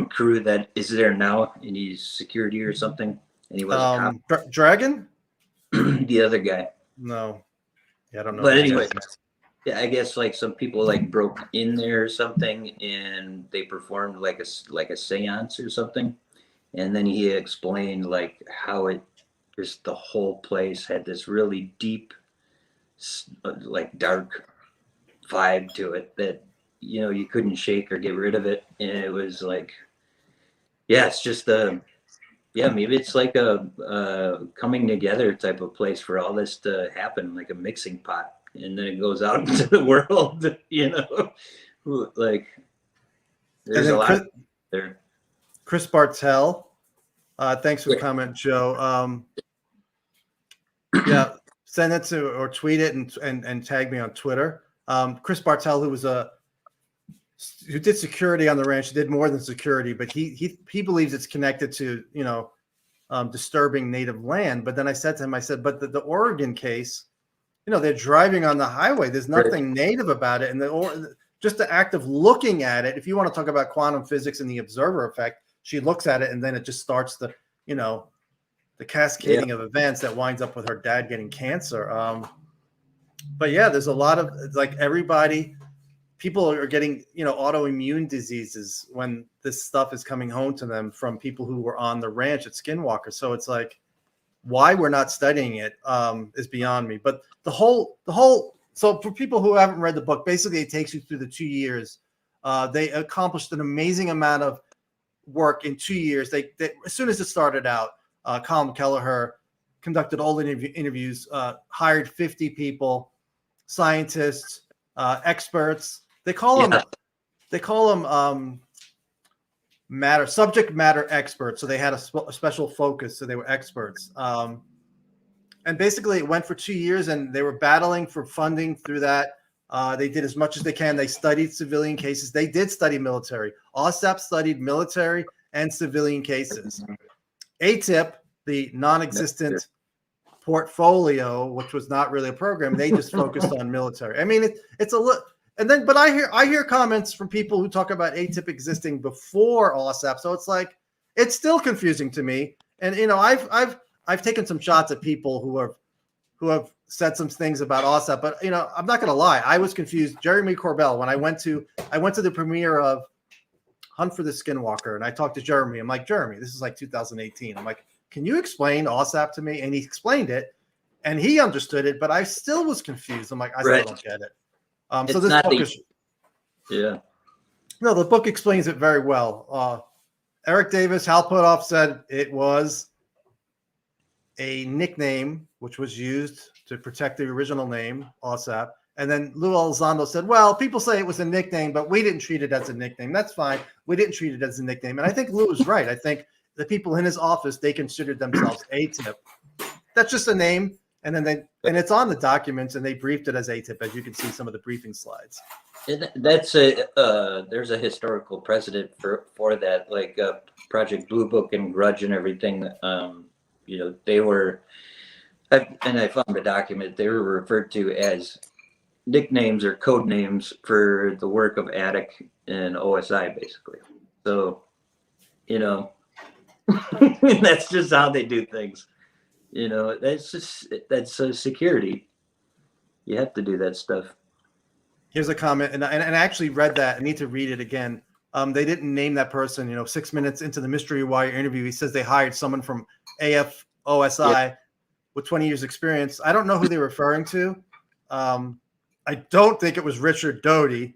crew that is there now, and he's security or something. And he was a cop. Dragon? The other guy. No. Yeah, I don't know. But anyway, yeah, I guess like some people like broke in there or something, and they performed like a seance or something. And then he explained like how just the whole place had this really deep, like dark vibe to it that, you know, you couldn't shake or get rid of it. And it was like, yeah, it's just maybe it's like a coming together type of place for all this to happen, like a mixing pot, and then it goes out into the world, you know, like there's a lot there. Chris Bartell, thanks for the comment, Joe. Yeah, send it to or tweet it and tag me on Twitter. Chris Bartell, who did security on the ranch, did more than security, but he believes it's connected to, disturbing native land. But then I said to him, but the Oregon case, they're driving on the highway. There's nothing native about it. And just the act of looking at it, if you want to talk about quantum physics and the observer effect, she looks at it and then it just starts the cascading of events that winds up with her dad getting cancer. But yeah, there's a lot of, it's like people are getting, autoimmune diseases when this stuff is coming home to them from people who were on the ranch at Skinwalker. So it's like, why we're not studying it is beyond me. But the whole So for people who haven't read the book, basically it takes you through the 2 years. They accomplished an amazing amount of work in 2 years. They as soon as it started out, Colin Kelleher conducted all the interviews, hired 50 people, scientists, experts. They call them subject matter experts. So they had a special focus. So they were experts. And basically it went for 2 years, and they were battling for funding through that. They did as much as they can. They studied civilian cases. They did study military. AAWSAP studied military and civilian cases. AATIP, the non-existent portfolio, which was not really a program, they just focused on military. I mean, it's a look. And then, but I hear comments from people who talk about AATIP existing before AAWSAP. So it's like, it's still confusing to me. And you know, I've taken some shots at people who have said some things about AAWSAP, but you know, I'm not going to lie, I was confused. Jeremy Corbell, when I went to the premiere of Hunt for the Skinwalker, and I talked to Jeremy. I'm like, Jeremy, this is like 2018. I'm like, can you explain AAWSAP to me? And he explained it, and he understood it, but I still was confused. I'm like, I still don't get it. So this book is, no, the book explains it very well. Eric Davis, Hal Puthoff said it was a nickname which was used to protect the original name, AAWSAP. And then Lou Elizondo said, well, people say it was a nickname, but we didn't treat it as a nickname. That's fine. We didn't treat it as a nickname. And I think Lou was right. I think the people in his office, they considered themselves AATIP. That's just a name. And then and it's on the documents, and they briefed it as AATIP, as you can see some of the briefing slides. And that's there's a historical precedent for that, like Project Blue Book and Grudge and everything. You know, they were, and I found the document, they were referred to as nicknames or code names for the work of AATIP and OSI, basically. So, you know, that's just how they do things. You know, that's security. You have to do that stuff. Here's a comment, and I actually read that. I need to read it again. They didn't name that person. You know, 6 minutes into the Mystery Wire interview, he says they hired someone from AAWSAP with 20 years experience. I don't know who they're referring to. I don't think it was Richard Doty,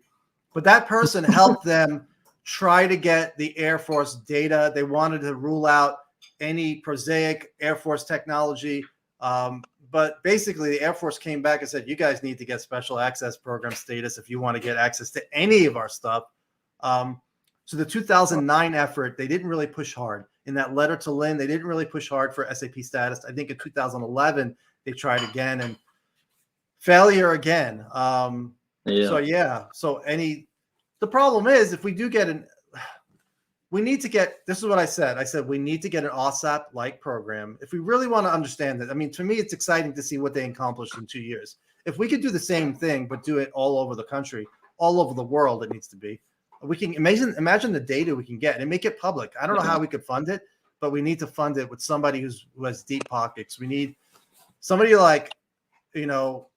but that person helped them try to get the Air Force data. They wanted to rule out any prosaic Air Force technology. But basically, the Air Force came back and said, you guys need to get special access program status if you want to get access to any of our stuff. So the 2009 effort, they didn't really push hard. In that letter to Lynn, they didn't really push hard for SAP status. I think in 2011, they tried again, and failure again. So the problem is, if we do get we need to get, this is what I said we need to get an AAWSAP-like program. If we really want to understand it, I mean, to me, it's exciting to see what they accomplished in 2 years. If we could do the same thing, but do it all over the country, all over the world, it needs to be. We can imagine the data we can get and make it public. I don't know how we could fund it, but we need to fund it with somebody who has deep pockets. We need somebody like, you know,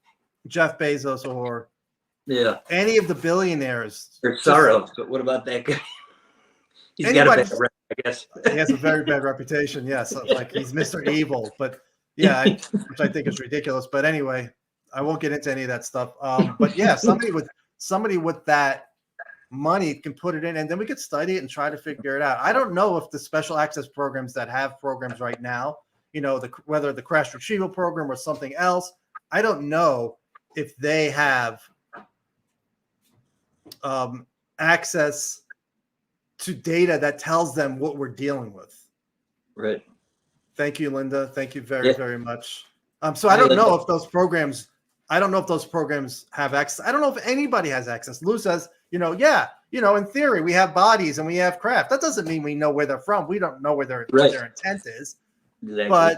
Jeff Bezos or any of the billionaires. Or Soros, but what about that guy? He's got a bad rep, I guess. He has a very bad reputation. Yes, like he's Mr. Evil, but yeah, which I think is ridiculous. But anyway, I won't get into any of that stuff. But yeah, somebody with that money can put it in, and then we could study it and try to figure it out. I don't know if the special access programs that have programs right now, you know, whether the crash retrieval program or something else, I don't know if they have access to data that tells them what we're dealing with. Right. Thank you, Linda. Thank you very, very much. So I don't know if those programs, have access. I don't know if anybody has access. Lou says, you know, in theory, we have bodies and we have craft. That doesn't mean we know where they're from. We don't know what their intent is. Exactly.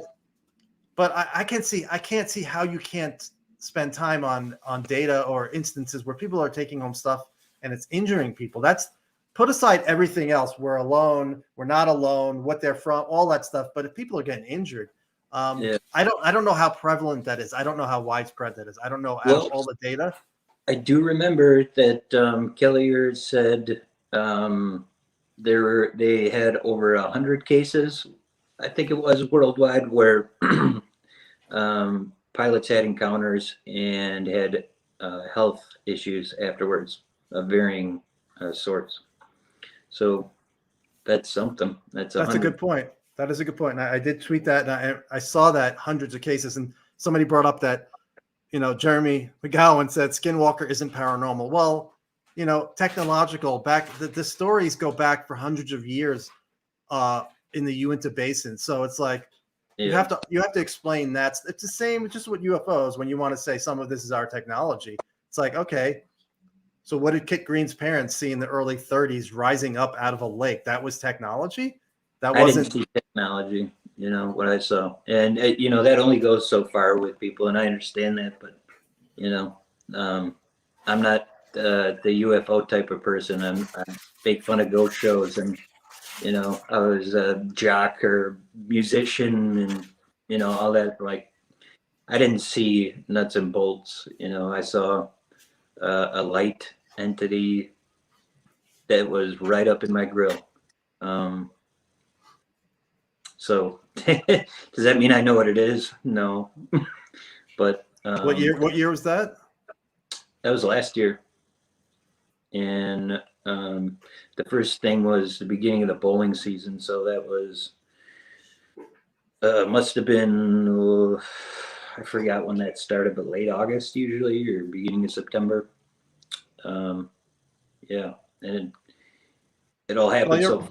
But I can't see how you can't spend time on data or instances where people are taking home stuff and it's injuring people. That's, put aside everything else. We're alone. We're not alone. What they're from, all that stuff. But if people are getting injured, I don't know how prevalent that is. I don't know how widespread that is. I don't know all the data. I do remember that Kelleher said they had over 100 cases. I think it was worldwide where pilots had encounters and had health issues afterwards of varying sorts. So that's something. That's a good point. That is a good point. And I did tweet that, and I saw that hundreds of cases, and somebody brought up that, Jeremy McGowan said Skinwalker isn't paranormal. Well, technological the stories go back for hundreds of years in the Uinta Basin. So it's like, you have to explain that. It's the same just with UFOs. When you want to say some of this is our technology, it's like, okay, so what did Kit Green's parents see in the early 30s rising up out of a lake? That was technology? That wasn't. I didn't see technology, what I saw. And, that only goes so far with people, and I understand that. But, I'm not the UFO type of person. I make fun of ghost shows, and, I was a jock or musician and, all that. Like, I didn't see nuts and bolts. I saw a light entity that was right up in my grill. So does that mean I know what it is? No. But What year was that? That was last year. And the first thing was the beginning of the bowling season. So that was must have been I forgot when that started, but late August usually, or beginning of September. Yeah, and it all happened. Well,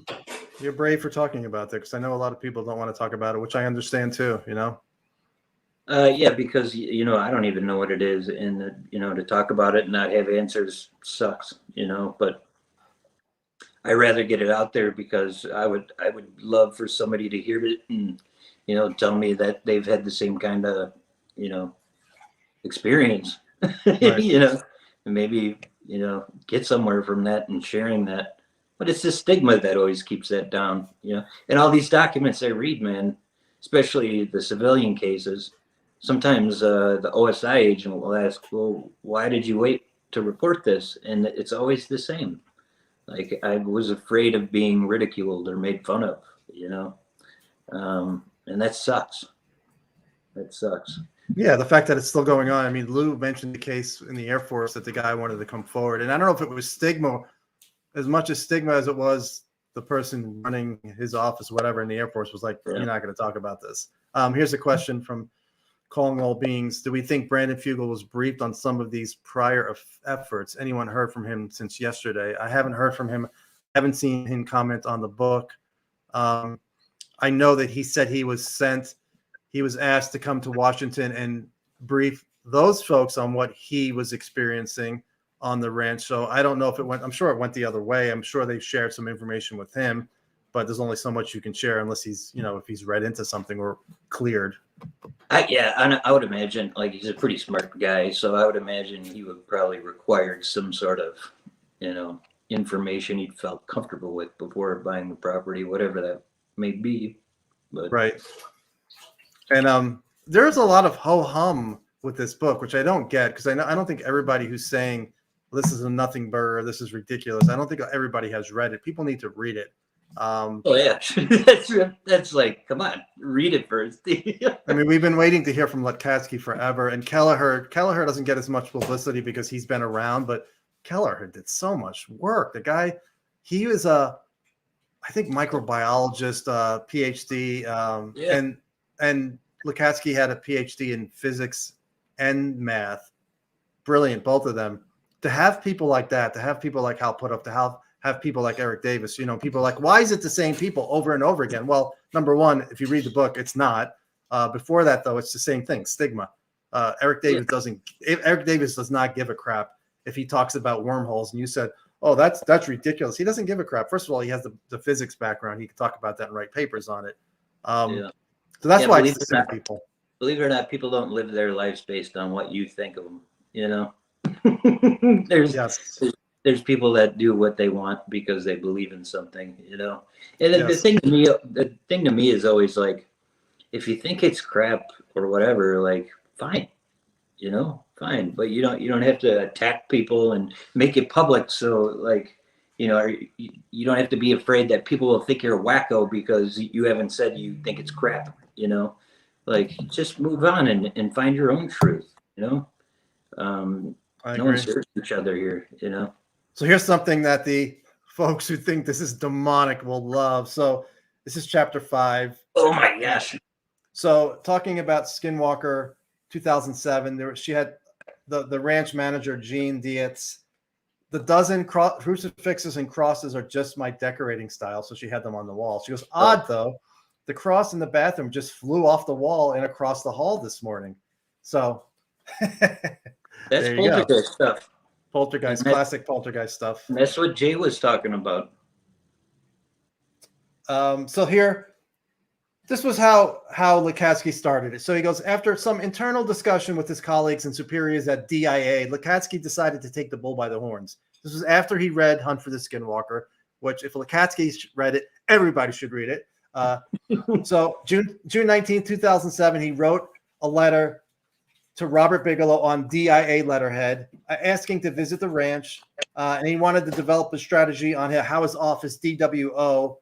you're brave for talking about that, because I know a lot of people don't want to talk about it, which I understand too. Yeah, because I don't even know what it is, and to talk about it and not have answers sucks. But I rather get it out there, because I would love for somebody to hear it and tell me that they've had the same kind of experience. Right. And maybe get somewhere from that and sharing that. But it's the stigma that always keeps that down. And all these documents I read, man, especially the civilian cases. Sometimes the OSI agent will ask, well, why did you wait to report this? And it's always the same. Like, I was afraid of being ridiculed or made fun of, and that sucks. That sucks. Yeah, the fact that it's still going on. I mean, Lou mentioned the case in the Air Force that the guy wanted to come forward. And I don't know if it was stigma, as much as stigma as it was the person running his office, whatever, in the Air Force was like, you're not going to talk about this. Here's a question from Calling All Beings. Do we think Brandon Fugel was briefed on some of these prior efforts? Anyone heard from him since yesterday? I haven't heard from him. I haven't seen him comment on the book. I know that he said he was asked to come to Washington and brief those folks on what he was experiencing on the ranch. So I don't know if it went, I'm sure it went the other way. I'm sure they shared some information with him, but there's only so much you can share unless he's, if he's read into something or cleared. I would imagine, like, he's a pretty smart guy, so I would imagine he would probably require some sort of, information he felt comfortable with before buying the property, whatever that may be. But right. And there's a lot of ho-hum with this book, which I don't get, because I don't think everybody who's saying, well, this is a nothing burger, this is ridiculous, I don't think everybody has read it. People need to read it. Oh yeah, that's like, come on, read it first. I mean, we've been waiting to hear from Lutkatsky forever, and Kelleher doesn't get as much publicity because he's been around, but Kelleher did so much work. The guy, he was I think microbiologist, PhD, and Lutkatsky had a PhD in physics and math. Brilliant, both of them. To have people like that, to have people like Hal Puthoff, to have people like Eric Davis, people like, why is it the same people over and over again? Well, number one, if you read the book, it's not. Before that, though, it's the same thing, stigma. Eric Davis does not give a crap if he talks about wormholes. And you said, oh, that's ridiculous. He doesn't give a crap. First of all, he has the physics background. He can talk about that and write papers on it. So that's why it's the same people. Believe it or not, people don't live their lives based on what you think of them. There's people that do what they want because they believe in something, And the thing to me is always like, if you think it's crap or whatever, like, fine, fine. But you don't have to attack people and make it public. So, like, you don't have to be afraid that people will think you're a wacko because you haven't said you think it's crap. Like, just move on and find your own truth. I No agree. one's hurting each other here, you know. So here's something that the folks who think this is demonic will love. So this is chapter 5. Oh my gosh. So talking about Skinwalker 2007, she had the ranch manager, Jean Dietz. The dozen crucifixes and crosses are just my decorating style. So she had them on the wall. She goes, odd though, the cross in the bathroom just flew off the wall and across the hall this morning. So That's poltergeist stuff. Poltergeist, classic poltergeist stuff. And that's what Jay was talking about. So here, this was how Lukatsky started it. So he goes, after some internal discussion with his colleagues and superiors at DIA, Lukatsky decided to take the bull by the horns. This was after he read Hunt for the Skinwalker, which if Lukatsky read it, everybody should read it. So June 19, 2007, he wrote a letter to Robert Bigelow on DIA letterhead, asking to visit the ranch, and he wanted to develop a strategy on how his office, DWO,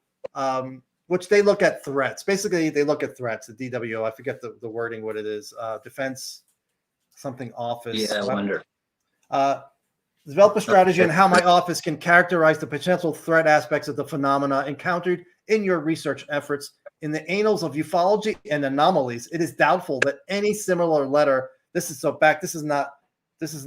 which they look at threats. Basically, they look at threats, the DWO. I forget the wording, what it is. Defense something office. Yeah, I wonder. Develop a strategy on how my office can characterize the potential threat aspects of the phenomena encountered in your research efforts. In the annals of ufology and anomalies, it is doubtful that any similar letter. This is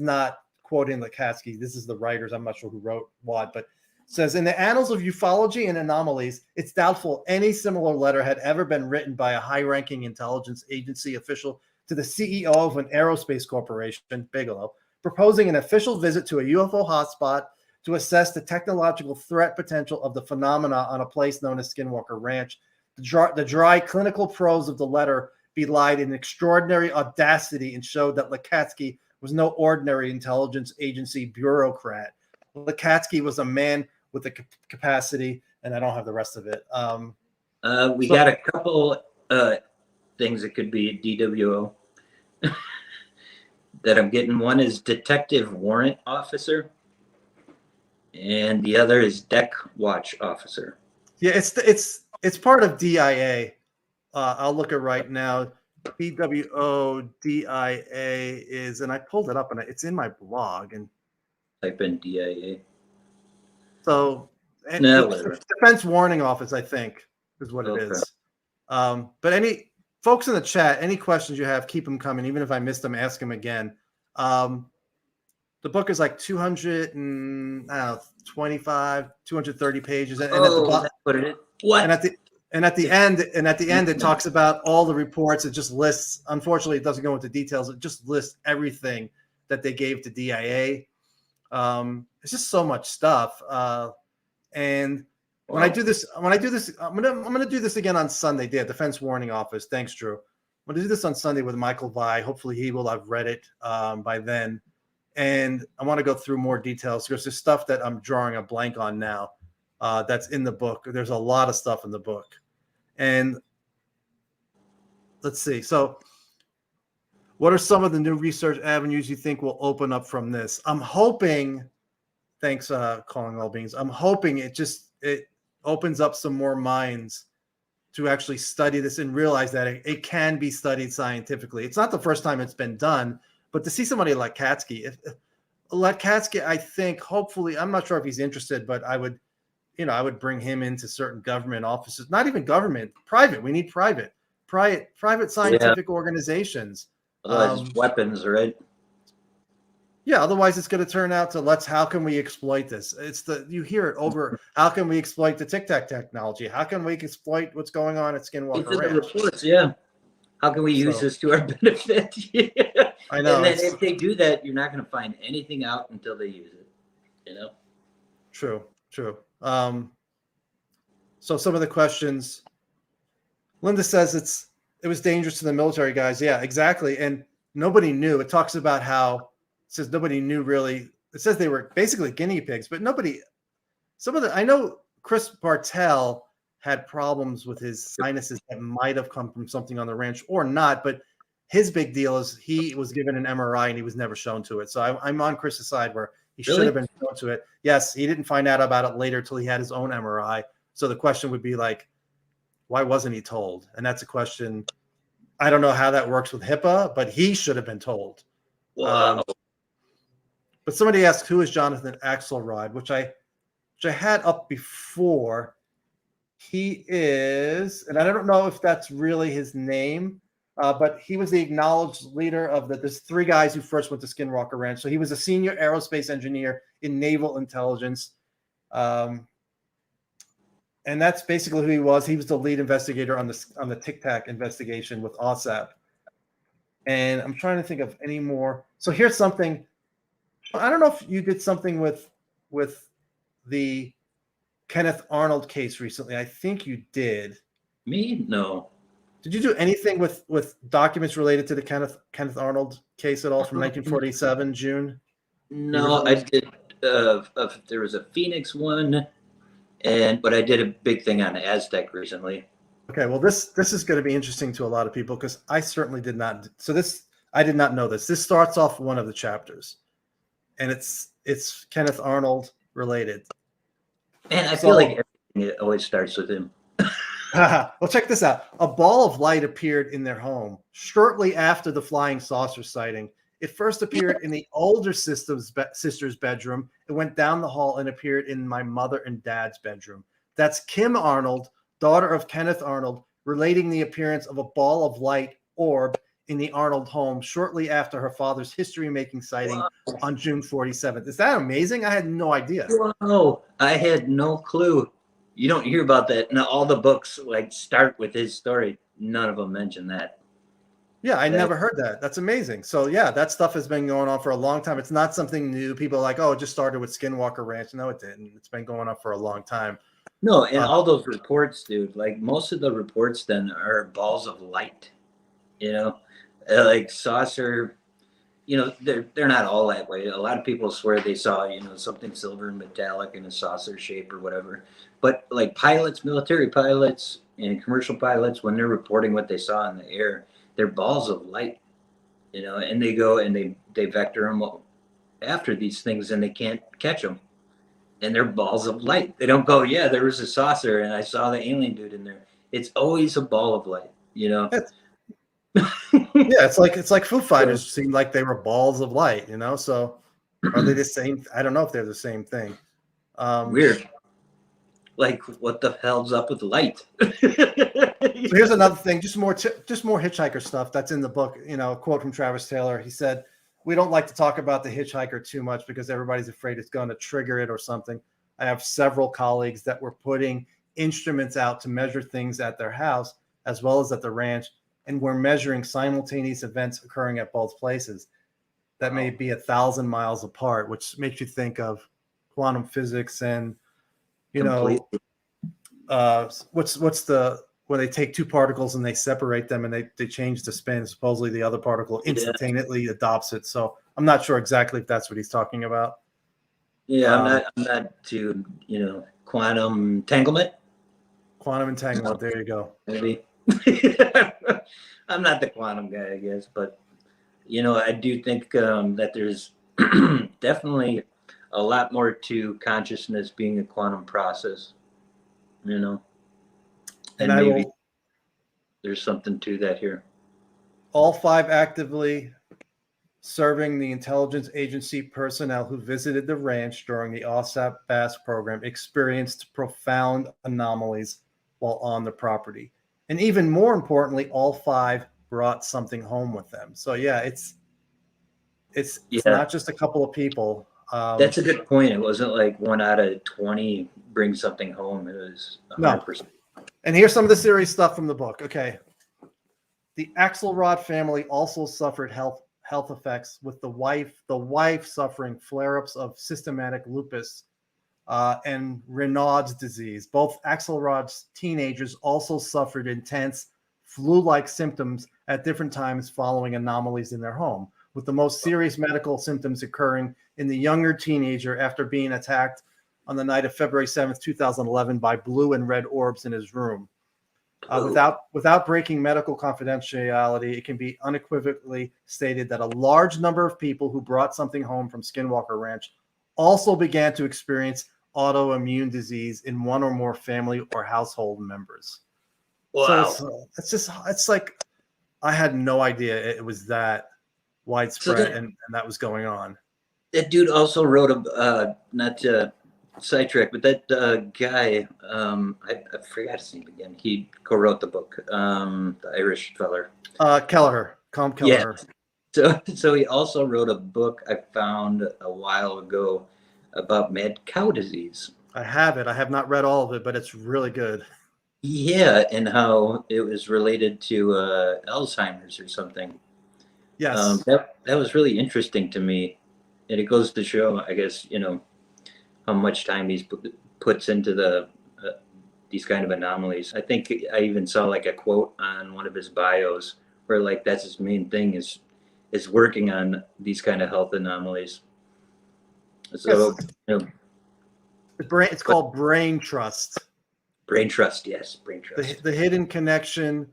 not quoting Lukatsky. This is the writers. I'm not sure who wrote what, but says in the annals of ufology and anomalies, it's doubtful any similar letter had ever been written by a high-ranking intelligence agency official to the CEO of an aerospace corporation, Bigelow, proposing an official visit to a UFO hotspot to assess the technological threat potential of the phenomena on a place known as Skinwalker Ranch. The dry clinical prose of the letter belied an extraordinary audacity and showed that Lukatsky was no ordinary intelligence agency bureaucrat. Lukatsky was a man with the capacity, and I don't have the rest of it. We got a couple things that could be DWO that I'm getting. One is detective warrant officer, and the other is deck watch officer. Yeah, it's part of DIA. I'll look at right now. DWO DIA is, and I pulled it up, and it's in my blog. And Type in DIA. So, Defense Warning Office, I think, is what it is. But any folks in the chat, any questions you have, keep them coming. Even if I missed them, ask them again. The book is like 225, 230 pages, and at the bottom, and at the end, it talks about all the reports. It just lists. Unfortunately, it doesn't go into details. It just lists everything that they gave to DIA. It's just so much stuff. And when I do this, I'm gonna do this again on Sunday. Defense Warning Office. Thanks, Drew. I'm gonna do this on Sunday with Michael Vi. Hopefully, he will have read it by then. And I want to go through more details because there's stuff that I'm drawing a blank on now. That's in the book. There's a lot of stuff in the book. And let's see. So what are some of the new research avenues you think will open up from this? I'm hoping, thanks, Calling All Beings. I'm hoping it opens up some more minds to actually study this and realize that it can be studied scientifically. It's not the first time it's been done, but to see somebody like Lukatsky, Lukatsky, I think, hopefully, I'm not sure if he's interested, but I would bring him into certain government offices, not even government, private. We need private scientific organizations. Otherwise, weapons, right? Yeah. Otherwise, it's going to turn out to how can we exploit this? You hear it over. How can we exploit the Tic Tac technology? How can we exploit what's going on at Skinwalker Ranch? Reports, yeah. How can we use this to our benefit? Yeah. I know. And then if they do that, you're not going to find anything out until they use it. You know. True. So some of the questions. Linda says it was dangerous to the military guys. Yeah, exactly. And nobody knew. It talks about how it says nobody knew really. It says they were basically guinea pigs, but nobody. I know Chris Bartell had problems with his sinuses that might have come from something on the ranch or not, but his big deal is he was given an MRI and he was never shown to it. So I'm on Chris's side where he should have been shown to it. Yes, he didn't find out about it later till he had his own MRI. So the question would be like, why wasn't he told? And that's a question. I don't know how that works with HIPAA, but he should have been told. Wow. But somebody asked, who is Jonathan Axelrod, which I had up before. He is, and I don't know if that's really his name, but he was the acknowledged leader of there's three guys who first went to Skinwalker Ranch. So he was a senior aerospace engineer in naval intelligence. And that's basically who he was. He was the lead investigator on the Tic Tac investigation with AAWSAP. And I'm trying to think of any more. So here's something. I don't know if you did something with the Kenneth Arnold case recently. I think you did. Me? No. Did you do anything with documents related to the Kenneth Arnold case at all from 1947 June? No, I did. There was a Phoenix one, but I did a big thing on Aztec recently. Okay, well this is going to be interesting to a lot of people because I certainly did not. So I did not know this. This starts off one of the chapters, and it's Kenneth Arnold related. And I feel like everything always starts with him. Well, check this out. A ball of light appeared in their home shortly after the flying saucer sighting. It first appeared in the older sister's bedroom. It went down the hall and appeared in my mother and dad's bedroom. That's Kim Arnold, daughter of Kenneth Arnold, relating the appearance of a ball of light orb in the Arnold home shortly after her father's history-making sighting on June 47th. Is that amazing? I had no idea. Wow, I had no clue. You don't hear about that. Now all the books start with his story. None of them mention that. Yeah, I never heard that. That's amazing. So yeah, that stuff has been going on for a long time. It's not something new. People are like, oh, it just started with Skinwalker Ranch. No, it didn't. It's been going on for a long time. No, and all those reports, dude, most of the reports then are balls of light, like saucer, they're not all that way. A lot of people swear they saw, something silver and metallic in a saucer shape or whatever. But pilots, military pilots and commercial pilots, when they're reporting what they saw in the air, they're balls of light, and they go and they vector them after these things and they can't catch them. And they're balls of light. They don't go, yeah, there was a saucer and I saw the alien dude in there. It's always a ball of light, Yeah, it's like Foo Fighters seemed like they were balls of light, So are they the same? I don't know if they're the same thing. Weird. What the hell's up with light? So here's another thing, just more hitchhiker stuff that's in the book. A quote from Travis Taylor. He said, "We don't like to talk about the hitchhiker too much because everybody's afraid it's going to trigger it or something. I have several colleagues that were putting instruments out to measure things at their house as well as at the ranch, and we're measuring simultaneous events occurring at both places that may be 1,000 miles apart," which makes you think of quantum physics and, what's the when they take two particles and they separate them and they change the spin, supposedly the other particle instantaneously adopts it. So I'm not sure exactly if that's what he's talking about. Yeah, I'm not too, quantum entanglement. Quantum entanglement. There you go. Maybe. I'm not the quantum guy, I guess, but I do think that there's definitely a lot more to consciousness being a quantum process, and maybe there's something to that here. All 5 actively serving the intelligence agency personnel who visited the ranch during the AAWSAP BAS program experienced profound anomalies while on the property. And even more importantly, all 5 brought something home with them. So yeah, it's not just a couple of people. That's a good point. It wasn't like 1 out of 20 bring something home. It was 100%. No. And here's some of the serious stuff from the book. Okay. The Axelrod family also suffered health effects, with the wife suffering flare-ups of systematic lupus and Raynaud's disease. Both Axelrod's teenagers also suffered intense flu-like symptoms at different times following anomalies in their home, with the most serious medical symptoms occurring in the younger teenager after being attacked on the night of February 7th, 2011 by blue and red orbs in his room. Without breaking medical confidentiality, it can be unequivocally stated that a large number of people who brought something home from Skinwalker Ranch also began to experience autoimmune disease in one or more family or household members. Wow. So it's like, I had no idea it was that widespread and that was going on. That dude also wrote a not to sidetrack, but that guy, I forgot his name again. He co-wrote the book, the Irish feller. Kelleher, Colm Yeah. Kelleher. So he also wrote a book I found a while ago about mad cow disease. I have it. I have not read all of it, but it's really good. Yeah, and how it was related to Alzheimer's or something. Yes. That was really interesting to me, and it goes to show, I guess, how much time he puts into these kind of anomalies. I think I even saw like a quote on one of his bios where like that's his main thing is working on these kind of health anomalies. So Yes. It's called Brain Trust. Brain trust, yes, brain trust. The hidden connection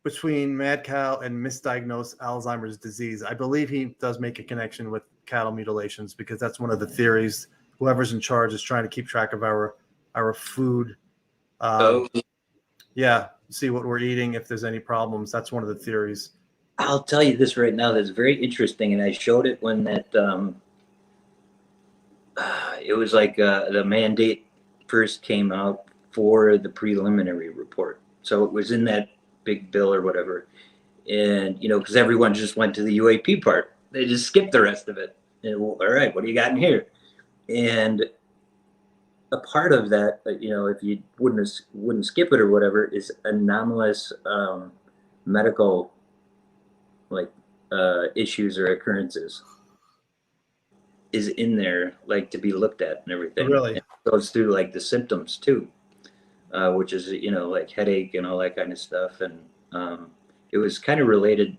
between mad cow and misdiagnosed Alzheimer's disease. I believe he does make a connection with cattle mutilations because that's one of the theories. Whoever's in charge is trying to keep track of our food. Yeah, see what we're eating, if there's any problems. That's one of the theories. I'll tell you this right now. That's very interesting, and I showed it when that it was like the mandate first came out for the preliminary report. So it was in that big bill or whatever, and because everyone just went to the UAP part, they just skipped the rest of it. And well, all right, what do you got in here? And a part of that, if you wouldn't skip it or whatever, is anomalous medical like issues or occurrences is in there, like to be looked at and everything. Really? And it goes through like the symptoms too, which is like headache and all that kind of stuff. And it was kind of related.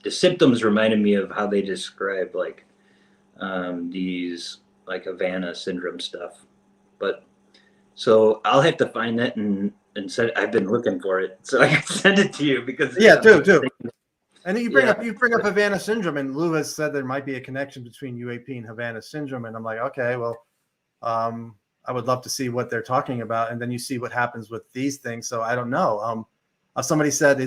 The symptoms reminded me of how they describe like these like Havana syndrome stuff. But so I'll have to find that and send. I've been looking for it, so I can send it to you because do. And you bring up Havana syndrome, and Lou has said there might be a connection between UAP and Havana syndrome, and I'm like, okay, well, I would love to see what they're talking about, and then you see what happens with these things. So I don't know. Somebody said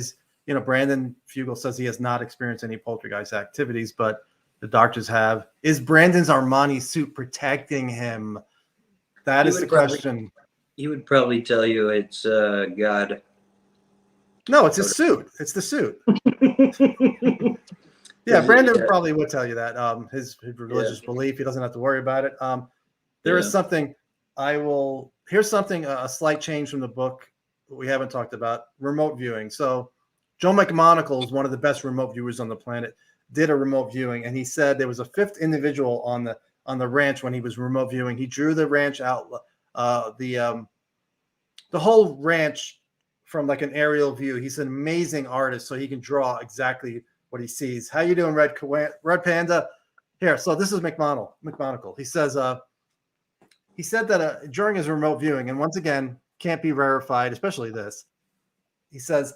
Brandon Fugel says he has not experienced any poltergeist activities, but the doctors have. Is Brandon's Armani suit protecting him? That is the question. He would probably tell you it's God. No, it's his suit. It's the suit. Yeah, Brandon probably would tell you that. His religious belief, he doesn't have to worry about it. There is something here's something, a slight change from the book we haven't talked about, remote viewing. So Joe McMonagle is one of the best remote viewers on the planet, did a remote viewing, and he said there was a fifth individual on the ranch when he was remote viewing. He drew the ranch out, the whole ranch from like an aerial view. He's an amazing artist, so he can draw exactly what he sees. How you doing, Red Panda? Here, so this is McMonagle. He says, he said that during his remote viewing, and once again, can't be verified, especially this. He says,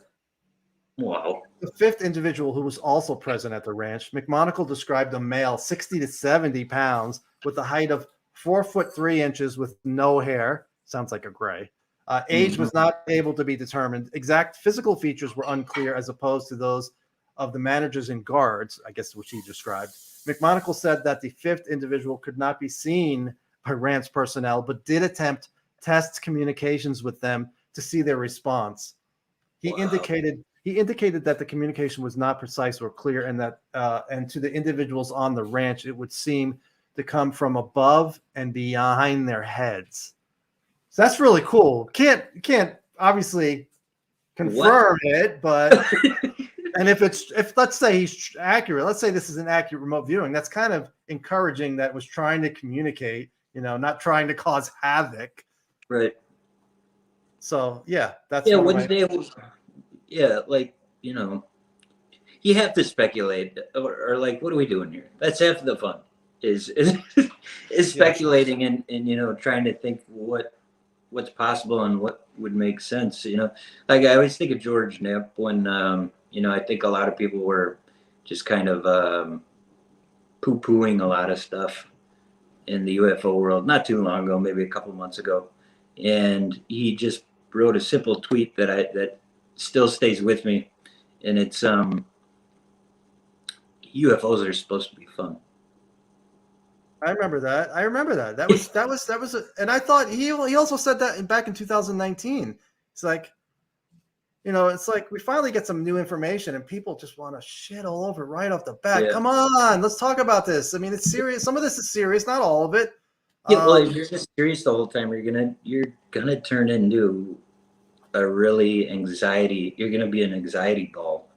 wow. The fifth individual who was also present at the ranch, McMonagle described a male 60 to 70 pounds with a height of 4'3" with no hair. Sounds like a gray. Age was not able to be determined. Exact physical features were unclear as opposed to those of the managers and guards, I guess, which he described. McMonagle said that the fifth individual could not be seen by ranch personnel, but did attempt test communications with them to see their response. He indicated that the communication was not precise or clear, and that and to the individuals on the ranch, it would seem to come from above and behind their heads. So that's really cool. Can't obviously confirm it, but and if let's say he's accurate, let's say this is an accurate remote viewing, that's kind of encouraging that was trying to communicate, not trying to cause havoc. Right. So yeah, that's like, you have to speculate or like, what are we doing here? That's half the fun is speculating and trying to think what's possible and what would make sense. Like I always think of George Knapp when I think a lot of people were just kind of poo-pooing a lot of stuff in the UFO world not too long ago, maybe a couple months ago, and he just wrote a simple tweet that still stays with me, and it's UFOs are supposed to be fun. I remember that. I remember that. That was, and I thought he also said that back in 2019. It's like, it's like we finally get some new information and people just want to shit all over right off the bat. Yeah. Come on, let's talk about this. I mean, it's serious. Some of this is serious, not all of it. Yeah, well, if you're just serious the whole time, you're gonna turn into a really anxiety. You're gonna be an anxiety ball,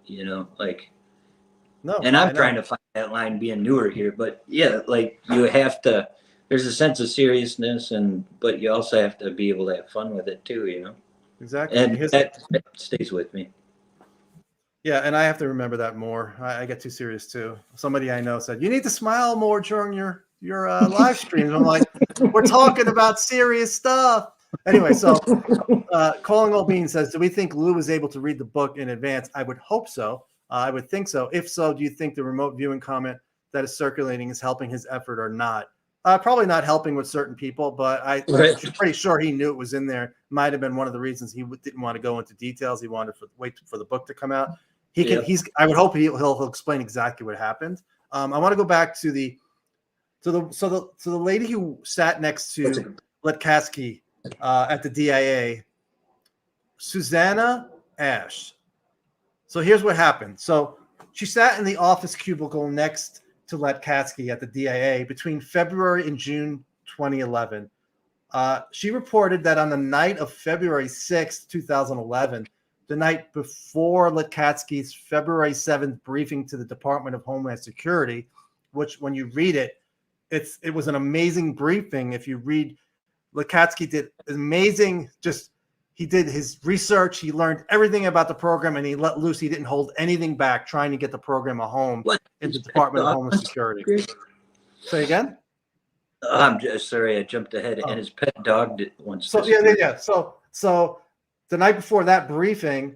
like. No, and I'm trying to find that line being newer here, but yeah, like you have to. There's a sense of seriousness, but you also have to be able to have fun with it too, Exactly. And that stays with me. Yeah, and I have to remember that more. I get too serious too. Somebody I know said, "You need to smile more during your live streams." I'm like, "We're talking about serious stuff." Anyway, so Calling All Beans says, "Do we think Lou was able to read the book in advance?" I would hope so. I would think so. If so, do you think the remote viewing comment that is circulating is helping his effort or not? Probably not helping with certain people, but I'm pretty sure he knew it was in there. Might have been one of the reasons he didn't want to go into details. He wanted to wait for the book to come out. I would hope he'll explain exactly what happened. I want to go back to the lady who sat next to Letkatsky at the DIA, Susanna Ash. So here's what happened. So she sat in the office cubicle next to Letkatsky at the DIA between February and June 2011. She reported that on the night of February 6th, 2011, the night before Letkatsky's February 7th briefing to the Department of Homeland Security, which when you read it, it was an amazing briefing. If you read, Letkatsky did amazing, he did his research. He learned everything about the program, and he let loose. He didn't hold anything back, trying to get the program a home in the Department of Homeland Security. Say again? I'm just sorry, I jumped ahead. And his pet dog did once. So yeah. So the night before that briefing,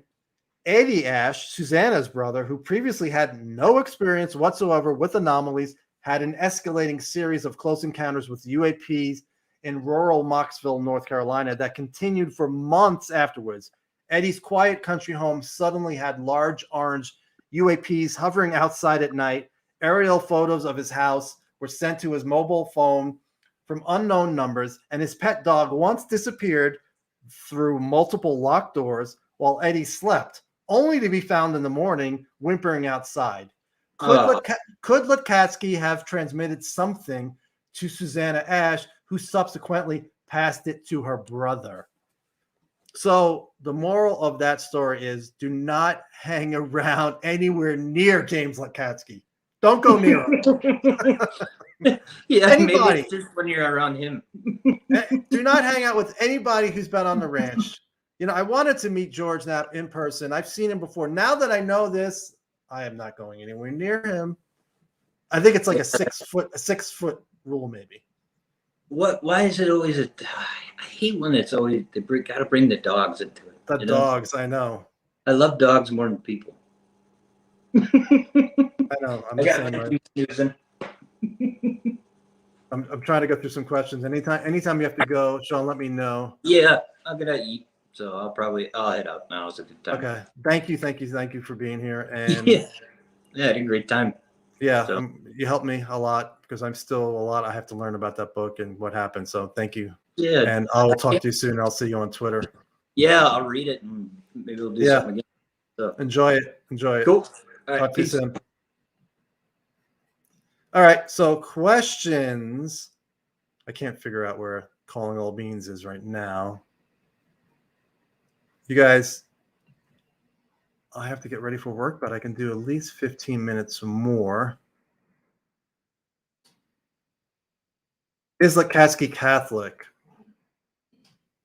Eddie Ash, Susanna's brother, who previously had no experience whatsoever with anomalies, had an escalating series of close encounters with UAPs in rural Mocksville, North Carolina, that continued for months afterwards. Eddie's quiet country home suddenly had large orange UAPs hovering outside at night. Aerial photos of his house were sent to his mobile phone from unknown numbers, and his pet dog once disappeared through multiple locked doors while Eddie slept, only to be found in the morning whimpering outside. Could Letkatsky have transmitted something to Susanna Ash, who subsequently passed it to her brother? So the moral of that story is, do not hang around anywhere near James Letkatsky. Don't go near him. Yeah, anybody. Maybe it's just when you're around him. Do not hang out with anybody who's been on the ranch. I wanted to meet George Knapp in person. I've seen him before. Now that I know this, I am not going anywhere near him. I think it's like a 6 foot rule, maybe. Why is it always I hate when it's always they got to bring the dogs into it. The dogs, I know. I love dogs more than people. I know. I'm the same way. I'm trying to go through some questions. Anytime you have to go, Sean, let me know. Yeah, I'm gonna eat, so I'll head out now. It's a good time. Okay. Thank you for being here. And yeah, I had a great time. Yeah, so. You helped me a lot because I'm still a lot. I have to learn about that book and what happened. So thank you. Yeah, and I'll talk to you soon. I'll see you on Twitter. Yeah, I'll read it and maybe we'll do something again. So enjoy it. Cool. All right, talk to you soon. All right. So questions. I can't figure out where Calling All Beans is right now. You guys, I have to get ready for work, but I can do at least 15 minutes more. Is Letkatsky Catholic?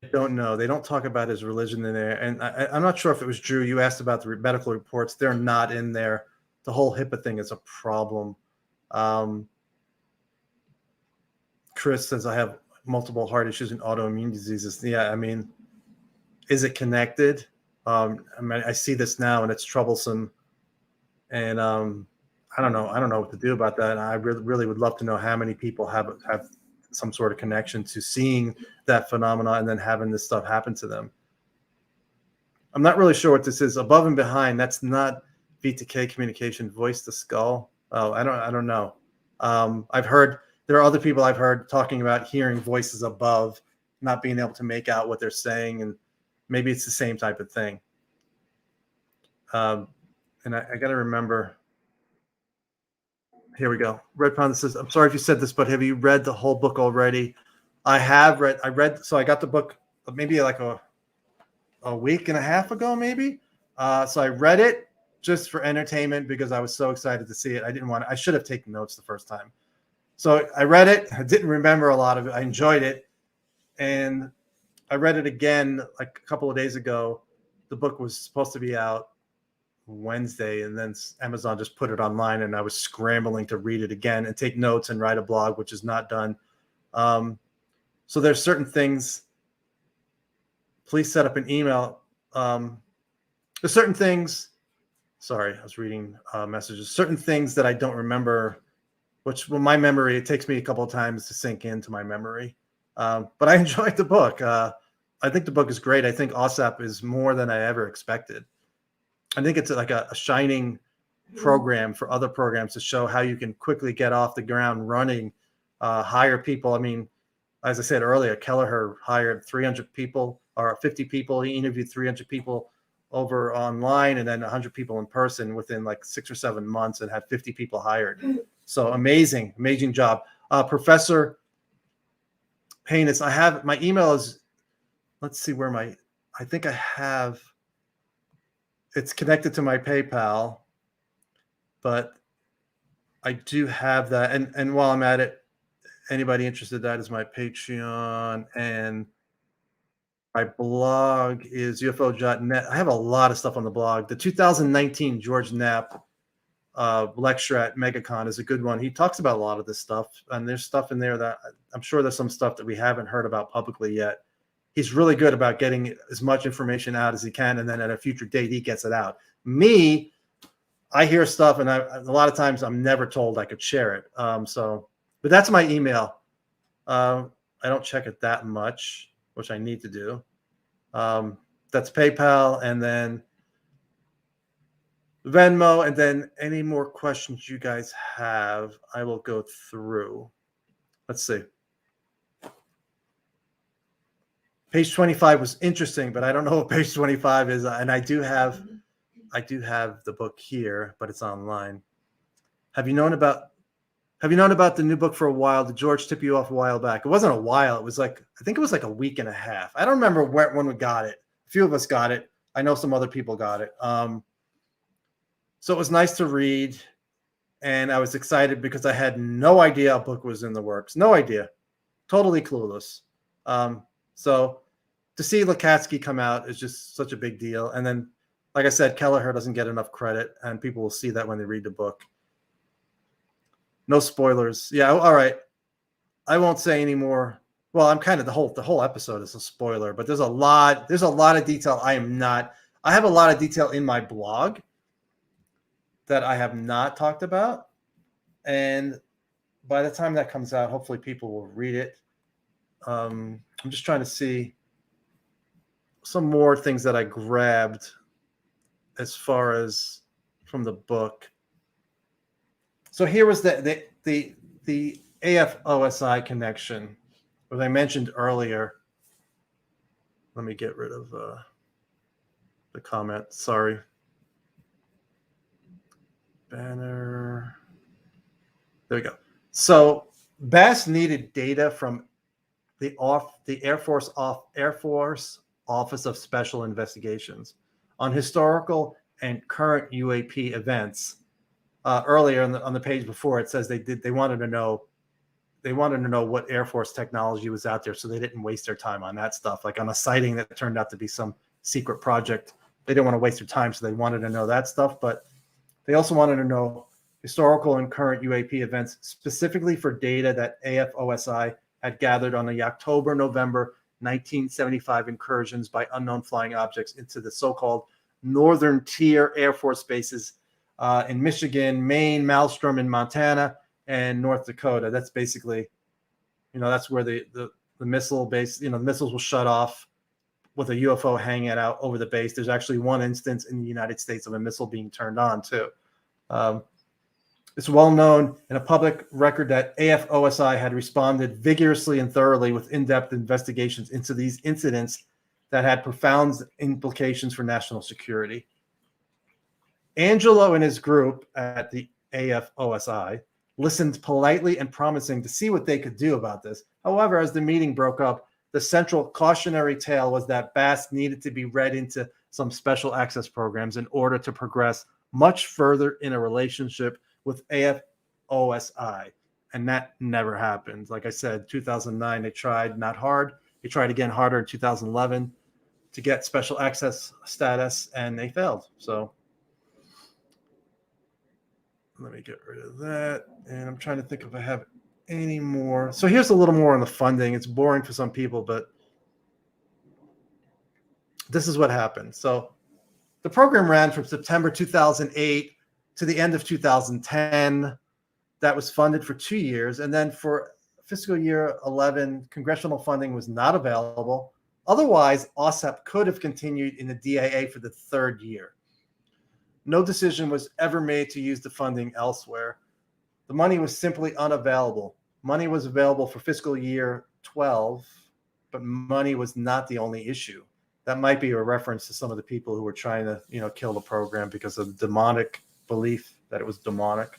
I don't know. They don't talk about his religion in there. And I'm not sure if it was Drew. You asked about the medical reports. They're not in there. The whole HIPAA thing is a problem. Chris says, I have multiple heart issues and autoimmune diseases. Yeah, I mean, is it connected? I see this now and it's troublesome. And I don't know what to do about that. And I really would love to know how many people have some sort of connection to seeing that phenomena and then having this stuff happen to them. I'm not really sure what this is. Above and behind, that's not V2K communication, voice to skull. Oh, I don't know. I've heard there are other people I've heard talking about hearing voices above, not being able to make out what they're saying, and maybe it's the same type of thing. And I got to remember. Here we go. Red Pond says, I'm sorry if you said this, but have you read the whole book already? I have read. So I got the book maybe like a week and a half ago, maybe. So I read it just for entertainment because I was so excited to see it. I should have taken notes the first time. So I read it. I didn't remember a lot of it. I enjoyed it. And I read it again like a couple of days ago. The book was supposed to be out Wednesday, and then Amazon just put it online, and I was scrambling to read it again and take notes and write a blog, which is not done. So there's certain things. Please set up an email. There's certain things. Sorry, I was reading messages. Certain things that I don't remember, which my memory, it takes me a couple of times to sink into my memory. But I enjoyed the book. I think the book is great. I think AAWSAP is more than I ever expected. I think it's like a shining program for other programs to show how you can quickly get off the ground running, hire people. I mean, as I said earlier, Kelleher hired 300 people or 50 people. He interviewed 300 people over online and then 100 people in person within like 6 or 7 months and had 50 people hired. So amazing job. Professor Paynes, I have my email is, let's see where I think I have. It's connected to my PayPal, but I do have that. And while I'm at it, anybody interested, that is my Patreon, and my blog is ufo.net. I have a lot of stuff on the blog. The 2019 George Knapp lecture at MegaCon is a good one. He talks about a lot of this stuff, and there's stuff in there that I'm sure there's some stuff that we haven't heard about publicly yet. He's really good about getting as much information out as he can, and then at a future date, he gets it out. Me, I hear stuff, and a lot of times I'm never told I could share it. But that's my email. I don't check it that much, which I need to do. That's PayPal, and then Venmo, and then any more questions you guys have, I will go through. Let's see. Page 25 was interesting, but I don't know what page 25 is. And I do have the book here, but it's online. Have you known about the new book for a while? Did George tip you off a while back? It wasn't a while. It was like, I think it was like a week and a half. I don't remember when we got it. A few of us got it. I know some other people got it. So it was nice to read. And I was excited because I had no idea a book was in the works. No idea. Totally clueless. So to see Lukatsky come out is just such a big deal. And then, like I said, Kelleher doesn't get enough credit, and people will see that when they read the book. No spoilers. Yeah, all right. I won't say any more. Well, I'm kind of the whole episode is a spoiler, but there's a lot of detail I have a lot of detail in my blog that I have not talked about. And by the time that comes out, hopefully people will read it. I'm just trying to see some more things that I grabbed as far as from the book. So here was the AAWSAP connection, as I mentioned earlier. Let me get rid of the comment. Sorry. Banner. There we go. So Bass needed data from the Air Force Office of Special Investigations on historical and current UAP events. Earlier on the page before, it says they wanted to know what Air Force technology was out there, so they didn't waste their time on that stuff. Like on a sighting that turned out to be some secret project, they didn't want to waste their time, so they wanted to know that stuff. But they also wanted to know historical and current UAP events, specifically for data that AAWSAP had gathered on the October-November 1975 incursions by unknown flying objects into the so-called Northern Tier Air Force bases in Michigan, Maine, Maelstrom in Montana, and North Dakota. That's basically, that's where the missile base, the missiles will shut off with a UFO hanging out over the base. There's actually one instance in the United States of a missile being turned on too. It's well known in a public record that AFOSI had responded vigorously and thoroughly with in-depth investigations into these incidents that had profound implications for national security. Angelo and his group at the AFOSI listened politely and promising to see what they could do about this. However, as the meeting broke up, the central cautionary tale was that Bass needed to be read into some special access programs in order to progress much further in a relationship with AFOSI. And that never happened. Like I said, 2009, they tried not hard. They tried again harder in 2011 to get special access status, and they failed. So let me get rid of that. And I'm trying to think if I have any more. So here's a little more on the funding. It's boring for some people, but this is what happened. So the program ran from September 2008 to the end of 2010. That was funded for 2 years. And then for fiscal year 11, congressional funding was not available. Otherwise, AAWSAP could have continued in the DAA for the 3rd year. No decision was ever made to use the funding elsewhere. The money was simply unavailable. Money was available for fiscal year 12, but money was not the only issue. That might be a reference to some of the people who were trying to, kill the program because of demonic belief that it was demonic.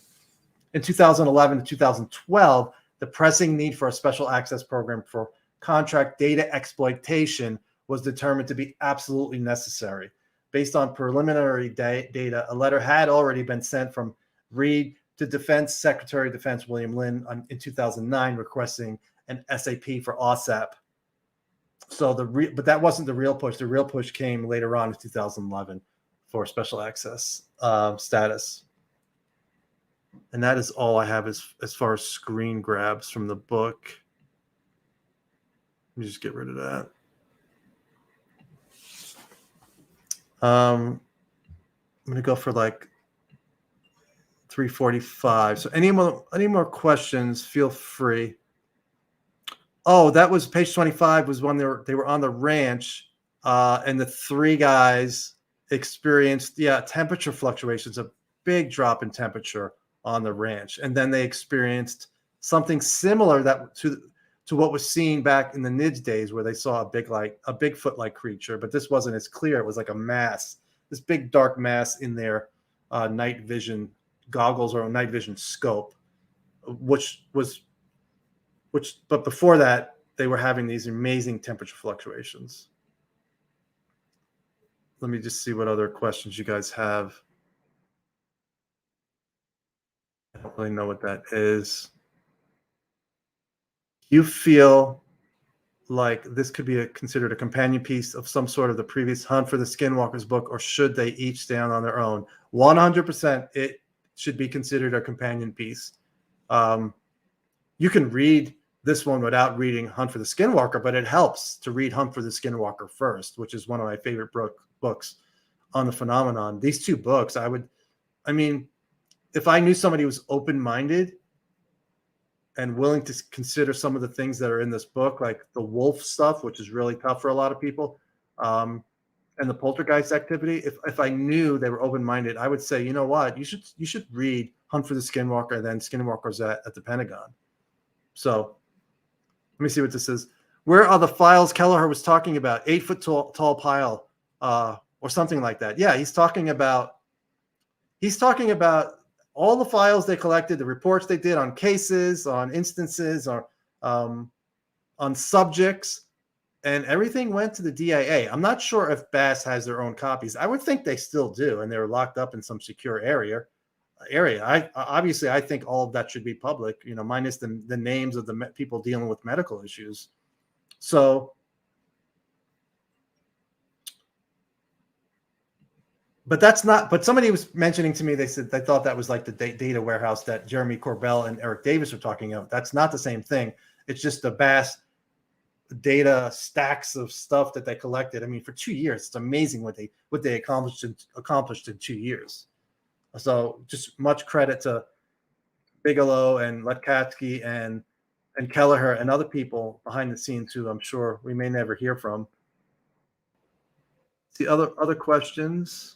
In 2011 to 2012, the pressing need for a special access program for contract data exploitation was determined to be absolutely necessary. Based on preliminary data, a letter had already been sent from Reed to Defense Secretary of Defense William Lynn in 2009 requesting an SAP for AAWSAP. So but that wasn't the real push. The real push came later on in 2011 for special access status. And that is all I have as far as screen grabs from the book. Let me just get rid of that. I'm going to go for like 3:45. So any more questions, feel free. Oh, that was page 25 was when they were on the ranch, and the 3 guys experienced temperature fluctuations, a big drop in temperature on the ranch, and then they experienced something similar to what was seen back in the NIDS days, where they saw a Bigfoot-like creature, but this wasn't as clear. It was like a mass, this big dark mass in their night vision goggles or a night vision scope, but before that, they were having these amazing temperature fluctuations. Let me just see what other questions you guys have. I don't really know what that is. You feel like this could be considered a companion piece of some sort of the previous Hunt for the Skinwalkers book, or should they each stand on their own? 100% it should be considered a companion piece. You can read this one without reading Hunt for the Skinwalker, but it helps to read Hunt for the Skinwalker first, which is one of my favorite books on the phenomenon. These 2 books, if I knew somebody was open-minded and willing to consider some of the things that are in this book, like the wolf stuff, which is really tough for a lot of people, and the poltergeist activity, if I knew they were open-minded, I would say, you know what, you should read Hunt for the Skinwalker and then Skinwalkers at the Pentagon. So let me see what this is. Where are the files Kelleher was talking about? 8-foot tall pile, or something like that. Yeah, he's talking about all the files they collected, the reports they did on cases, on instances, or on subjects, and everything went to the DIA. I'm not sure if Bass has their own copies. I would think they still do, and they're locked up in some secure area. I think all of that should be public, minus the names of the people dealing with medical issues. So, but that's not, but somebody was mentioning to me, they said they thought that was like the data warehouse that Jeremy Corbell and Eric Davis were talking about. That's not the same thing. It's just the Bass data stacks of stuff that they collected. For 2 years, it's amazing what they accomplished in 2 years. So just much credit to Bigelow and Letkatsky and Kelleher and other people behind the scenes who I'm sure we may never hear from. See other questions,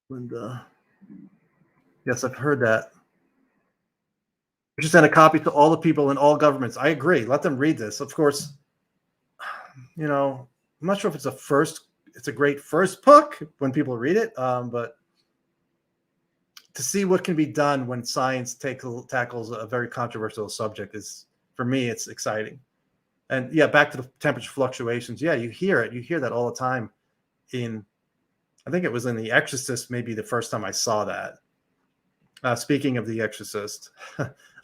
Linda. Yes, I've heard that. We should send a copy to all the people in all governments. I agree. Let them read this. Of course, you know, I'm not sure if it's a great first book when people read it, but to see what can be done when science tackles a very controversial subject is, for me, it's exciting. And yeah, back to the temperature fluctuations. Yeah, you hear it. You hear that all the time. I think it was in The Exorcist, maybe the first time I saw that. Speaking of The Exorcist,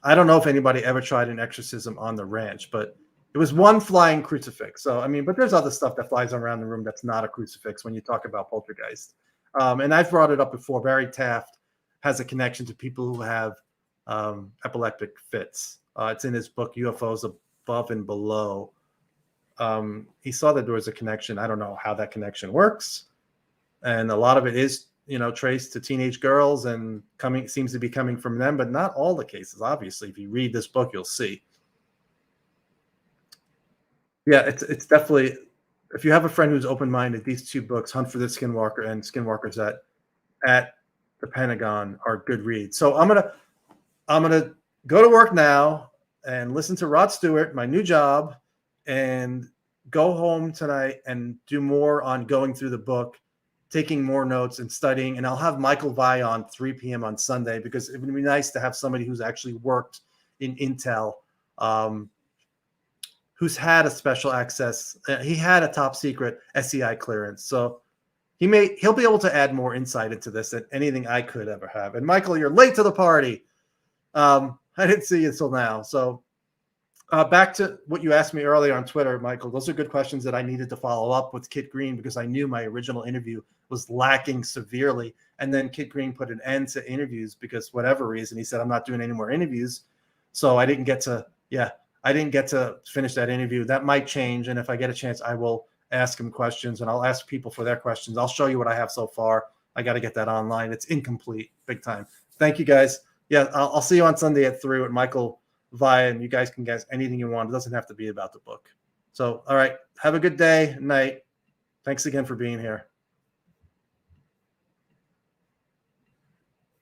I don't know if anybody ever tried an exorcism on the ranch, but it was one flying crucifix. So, I mean, but there's other stuff that flies around the room that's not a crucifix when you talk about poltergeist. And I've brought it up before. Barry Taft has a connection to people who have epileptic fits. It's in his book, UFOs Above and Below. He saw that there was a connection. I don't know how that connection works. And a lot of it is, you know, traced to teenage girls and seems to be coming from them, but not all the cases. Obviously, if you read this book, you'll see. Yeah, it's definitely, if you have a friend who's open-minded, these two books, Hunt for the Skinwalker and Skinwalkers at the Pentagon, are good reads. So I'm gonna go to work now and listen to Rod Stewart, my new job, and go home tonight and do more on going through the book, taking more notes and studying. And I'll have Michael Vai on 3 p.m. on Sunday, because it would be nice to have somebody who's actually worked in Intel, who's had a special access. He had a top secret SCI clearance. So he'll be able to add more insight into this than anything I could ever have. And Michael, you're late to the party. I didn't see you until now. So back to what you asked me earlier on Twitter, Michael, those are good questions that I needed to follow up with Kit Green, because I knew my original interview was lacking severely. And then Kit Green put an end to interviews because whatever reason, he said, I'm not doing any more interviews. So I didn't get to finish that interview. That might change. And if I get a chance, I will ask him questions, and I'll ask people for their questions. I'll show you what I have so far. I got to get that online. It's incomplete, big time. Thank you, guys. Yeah, I'll see you on Sunday at 3 with Michael Vai, and you guys can guess anything you want. It doesn't have to be about the book. So, all right. Have a good day, night. Thanks again for being here.